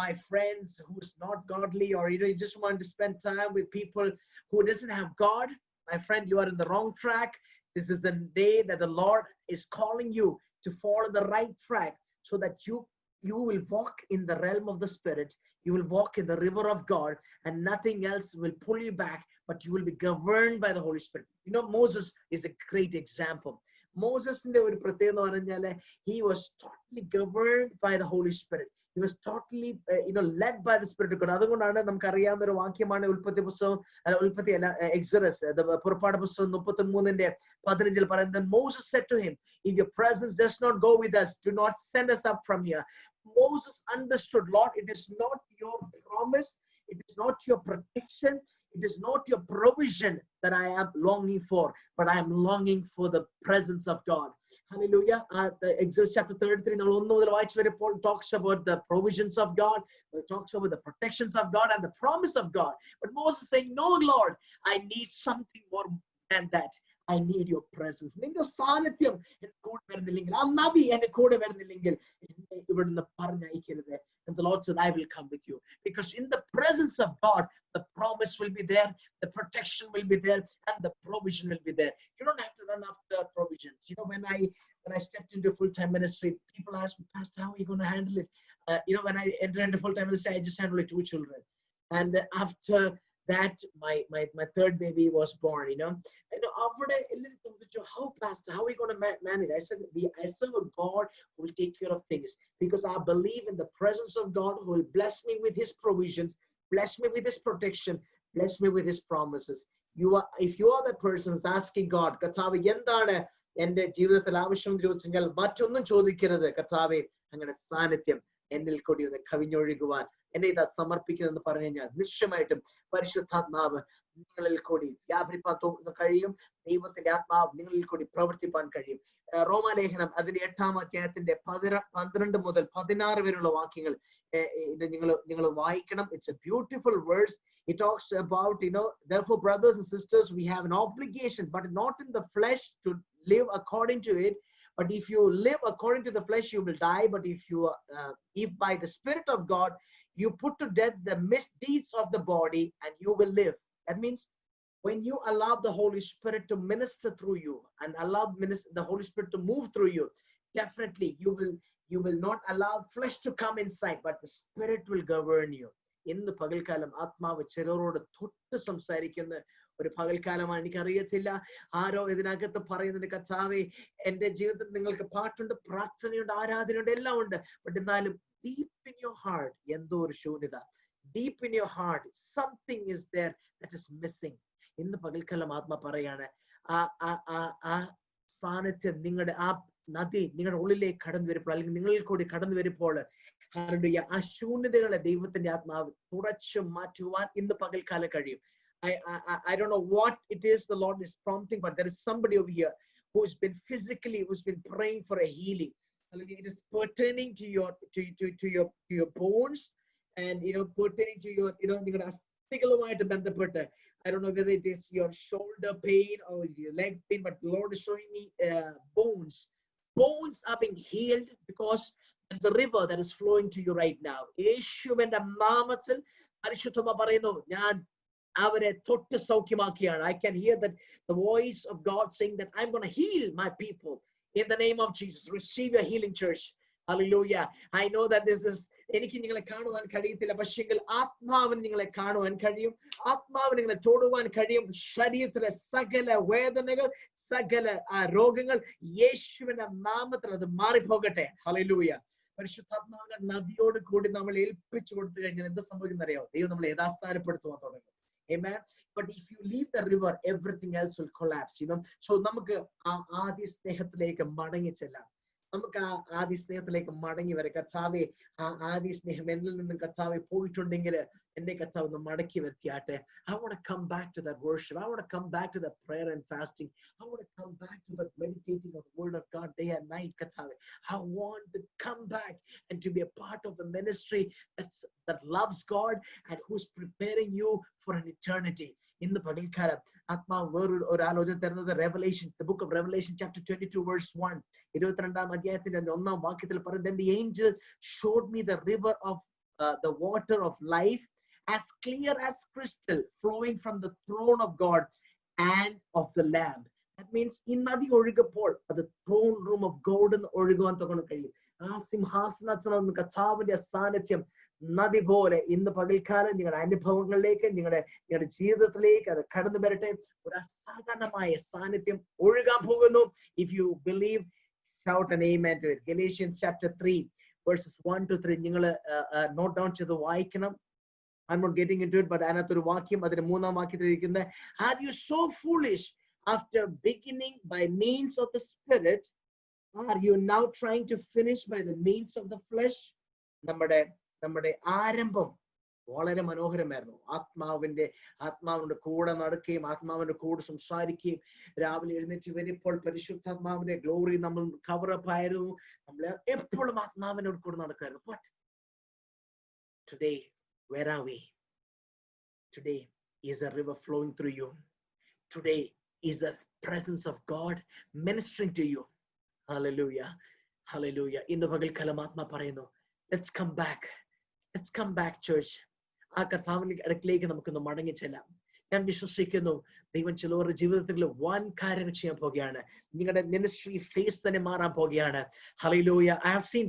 my friends who's not godly, or you just want to spend time with people who doesn't have God, my friend, you are in the wrong track. This is the day that the Lord is calling you to follow the right track, so that you will walk in the realm of the Spirit. You will walk in the river of God, and nothing else will pull you back, but you will be governed by the Holy Spirit. You know, Moses is a great example. Moses in the he was totally governed by the Holy Spirit. He was totally led by the Spirit of God. അതുകൊണ്ടാണ് നമുക്കറിയാവുന്ന ഒരു വാക്യമാണ് Exodus, പുറപ്പാട് പുസ്തകം 33:15 പറയുന്നത്, Moses said to him, if your presence does not go with us, do not send us up from here. Moses understood, Lord, it is not your promise, it is not your protection, it is not your provision that I am longing for, but I am longing for the presence of God. Hallelujah. Exodus chapter 33 talks about the provisions of God, it talks about the protections of God and the promise of God. But Moses is saying, no, Lord, I need something more than that. I need your presence. നിന്റെ സാന്നിധ്യം എന്റെ കൂടെ വരുന്നില്ലെങ്കിൽ, ആ നദി എന്റെ കൂടെ വരുന്നില്ലെങ്കിൽ എന്നെ ഇവിടുന്ന് പറഞ്ഞയക്കരുത്. And the Lord said, I will come with you. Because in the presence of God, the promise will be there, the protection will be there, and the provision will be there. You don't have to run after provisions. You know, when I stepped into full-time ministry, people ask me, Pastor, how are you going to handle it? When I entered into full-time ministry, I just handled 2 children. And after that, my third baby was born. How, Pastor, how are we going to manage? I said, I serve a God who will take care of things, because I believe in the presence of God who will bless me with his provisions, bless me with his protection, bless me with his promises. If you are the person who's asking God, കർത്താവേ എന്താണ് എന്റെ ജീവിതത്തിൽ ആവശ്യം എന്ന് ചോദിച്ചാൽ മറ്റൊന്നും ചോദിക്കരുത്, കർത്താവേ അങ്ങയുടെ സാന്നിധ്യം എന്നിൽ കൂടി ഒന്ന് കവിഞ്ഞൊഴുകുവാൻ എന്നെ ഇതാ സമർപ്പിക്കുന്നതെന്ന് പറഞ്ഞു കഴിഞ്ഞാൽ നിശ്ചയമായിട്ടും പരിശുദ്ധാത്മാവ് നിങ്ങളിൽ കൂടി വ്യാപരിപ്പാൻ കഴിയും. ദൈവത്തിന്റെ ആത്മാവ് നിങ്ങളിൽ കൂടി പ്രവർത്തിപ്പാൻ കഴിയും. റോമാലേഖനം അതിന്റെ 8-ാം അധ്യായത്തിന്റെ 12 മുതൽ 16 വരെയുള്ള വാക്യങ്ങൾ നിങ്ങൾ വായിക്കണം. It's a beautiful verse. It talks about, therefore, brothers and sisters, we have an obligation, but not in the flesh, to live according to it. But if you live according to the flesh, you will die. But if by the Spirit of God, you put to death the misdeeds of the body, and you will live. That means when you allow the Holy Spirit to minister through you and allow the Holy Spirit to move through you, definitely you will not allow flesh to come inside, but the Spirit will govern you. ഇന്ന് പകൽക്കാലം ആത്മാവ് ചിലരോട് തൊട്ട് സംസാരിക്കുന്ന ഒരു പകൽക്കാലമാണ്. എനിക്കറിയത്തില്ല ആരോ ഇതിനകത്ത് പറയുന്നുണ്ട്, കർത്താവേ എന്റെ ജീവിതത്തിൽ നിങ്ങൾക്ക് പാട്ടുണ്ട്, പ്രാർത്ഥനയുണ്ട്, ആരാധനയുണ്ട്, എല്ലാം ഉണ്ട്. ബട്ട് എന്നാലും deep in your heart എന്തോ ഒരു ശൂന്യത, deep in your heart something is there that is missing. ഇന്ന് പകൽക്കാലം ആത്മാ പറയാണ്, ആ സാന്നിധ്യം നിങ്ങളുടെ ആ നദി നിങ്ങളുടെ ഉള്ളിലേക്ക് കടന്നു വരുമ്പോൾ, അല്ലെങ്കിൽ നിങ്ങളിൽ കൂടി കടന്നു വരുമ്പോൾ, ആ ശൂന്യതകളെ ദൈവത്തിന്റെ ആത്മാവ് തുടച്ചു മാറ്റുവാൻ ഇന്ന് പകൽക്കാലം കഴിയും. I don't know what it is the Lord is prompting, but there is somebody over here who's been praying for a healing. It is pertaining to your bones, and pertaining to your നിങ്ങളുടെ അസ്ഥികളുമായിട്ട് ബന്ധപ്പെട്ട്. I don't know whether it is your shoulder pain or your leg pain, but the Lord is showing me bones bones are being healed because there's a river that is flowing to you right now. യേശുവിന്റെ നാമത്തിൽ പരിശുദ്ധമ പറയുന്നു, ഞാൻ അവരെ തൊട്ട് സൗഖ്യമാക്കിയാണ്. I can hear that the voice of God saying that I'm going to heal my people in the name of Jesus. Receive your healing, church. Hallelujah. I know that this is, എനിക്ക് നിങ്ങളെ കാണുവാൻ കഴിയത്തില്ല, പക്ഷെങ്കിൽ ആത്മാവിന് നിങ്ങളെ കാണുവാൻ കഴിയും, ആത്മാവിന് നിങ്ങളെ തൊടുവാൻ കഴിയും. ശരീരത്തിലെ സകല വേദനകൾ, സകല രോഗങ്ങൾ യേശുവിന്റെ നാമത്തിൽ അത് മാറിപ്പോകട്ടെ. ഹല്ലേലൂയ. പരിശുദ്ധാത്മാവിനെ നദിയോട് കൂടി നമ്മൾ ഏൽപ്പിച്ചു കൊടുത്തു കഴിഞ്ഞാൽ എന്ത് സംഭവിക്കുന്നറിയോ? ദൈവം നമ്മളെ യഥാസ്ഥാനപ്പെടുത്തുവാൻ തുടങ്ങും. Amen. But if you leave the river, everything else will collapse. So നമുക്ക് ആദ്യ സ്നേഹത്തിലേക്ക് മടങ്ങി ചെല്ലാം. നമുക്ക് ആദ്യ സ്നേഹത്തിലേക്ക് മടങ്ങി വരെ കർത്താവെ, ആദ്യ സ്നേഹം എന്നിൽ നിന്നും കർത്താവെ പോയിട്ടുണ്ടെങ്കിൽ എന്റെ കർത്താവ് ഒന്ന് മടക്കി വരുത്തിയാട്ടെ. I want to come back to that worship. I want to come back to that prayer and fasting. I want to come back to that meditating on the word of God day and night, കർത്താവെ. I want to come back and to be a part of the ministry that loves God and who's preparing you for an eternity. ഇന്ന് പകൽക്കാലം ആത്മാവ് വേറൊരു ഒരാലോചന തരുന്നത് Revelation, the book of Revelation chapter 22 verse 1. 22-ാം അധ്യായത്തിന്റെ 1-ാം വാക്യത്തിൽ പറയുന്നത്, then the angel showed me the river of the water of life, as clear as crystal, flowing from the throne of God and of the Lamb. That means ഈ നദി ഒഴുകപ്പോൾ അത് throne room of God എന്ന് ഒഴുകുവാൻ തുടങ്ങുന്ന കഴിയും. ആ സിംഹാസനത്തിൽ നിന്ന് കർത്താവിന്റെ സാന്നിധ്യം നദി പോലെ ഇന്ന് പകൽക്കാലം നിങ്ങളുടെ അനുഭവങ്ങളിലേക്ക്, നിങ്ങളുടെ ജീവിതത്തിലേക്ക് അത് കടന്നു വരട്ടെ. ഒരു അസാധാരണമായ സാന്നിധ്യം ഒഴുകാൻ പോകുന്നു. If you believe, shout an amen to it. Galatians chapter 3 verses 1 to 3 നിങ്ങൾ നോട്ട് ഡൗൺ ചെയ്ത് വായിക്കണം. I'm not getting into it, but അതിനകത്തൊരു വാക്യം, അതിന്റെ 3-ാം വാക്യത്തിൽ ഇരിക്കുന്നത്, are you so foolish, after beginning by means of the Spirit, are you now trying to finish by the means of the flesh? നമ്മുടെ ആരംഭം വളരെ മനോഹരമായിരുന്നു. ആത്മാവിന്റെ കൂടെ നടക്കുകയും ആത്മാവിന്റെ കൂടെ സംസാരിക്കുകയും രാവിലെ എഴുന്നേറ്റ് വരുമ്പോൾ പരിശുദ്ധാത്മാവിന്റെ ഗ്ലോറി നമ്മൾ കവറപ്പ് ആയിരുന്നു. നമ്മൾ എപ്പോഴും ആത്മാവിനോട് കൂടെ നടക്കായിരുന്നു. But today, where are we? Today is a river flowing through you. Today is the presence of God ministering to you. Hallelujah. Hallelujah. ഇന്ന് പകൽക്കാലം ആത്മാ പറയുന്നു, let's come back church. ആ കർത്താവിന്റെ അടുക്കിലേക്ക് നമുക്കൊന്ന് മടങ്ങി ചെല്ലാം. ഞാൻ വിശ്വസിക്കുന്നു ദൈവം ചിലവരുടെ ജീവിതത്തിൽ വൻ കാര്യങ്ങൾ ചെയ്യാൻ പോകുകയാണ്. നിങ്ങളുടെ മിനിസ്ട്രി ഫേസ് തന്നെ മാറാൻ പോകുകയാണ്. ഹല്ലേലൂയ. I have seen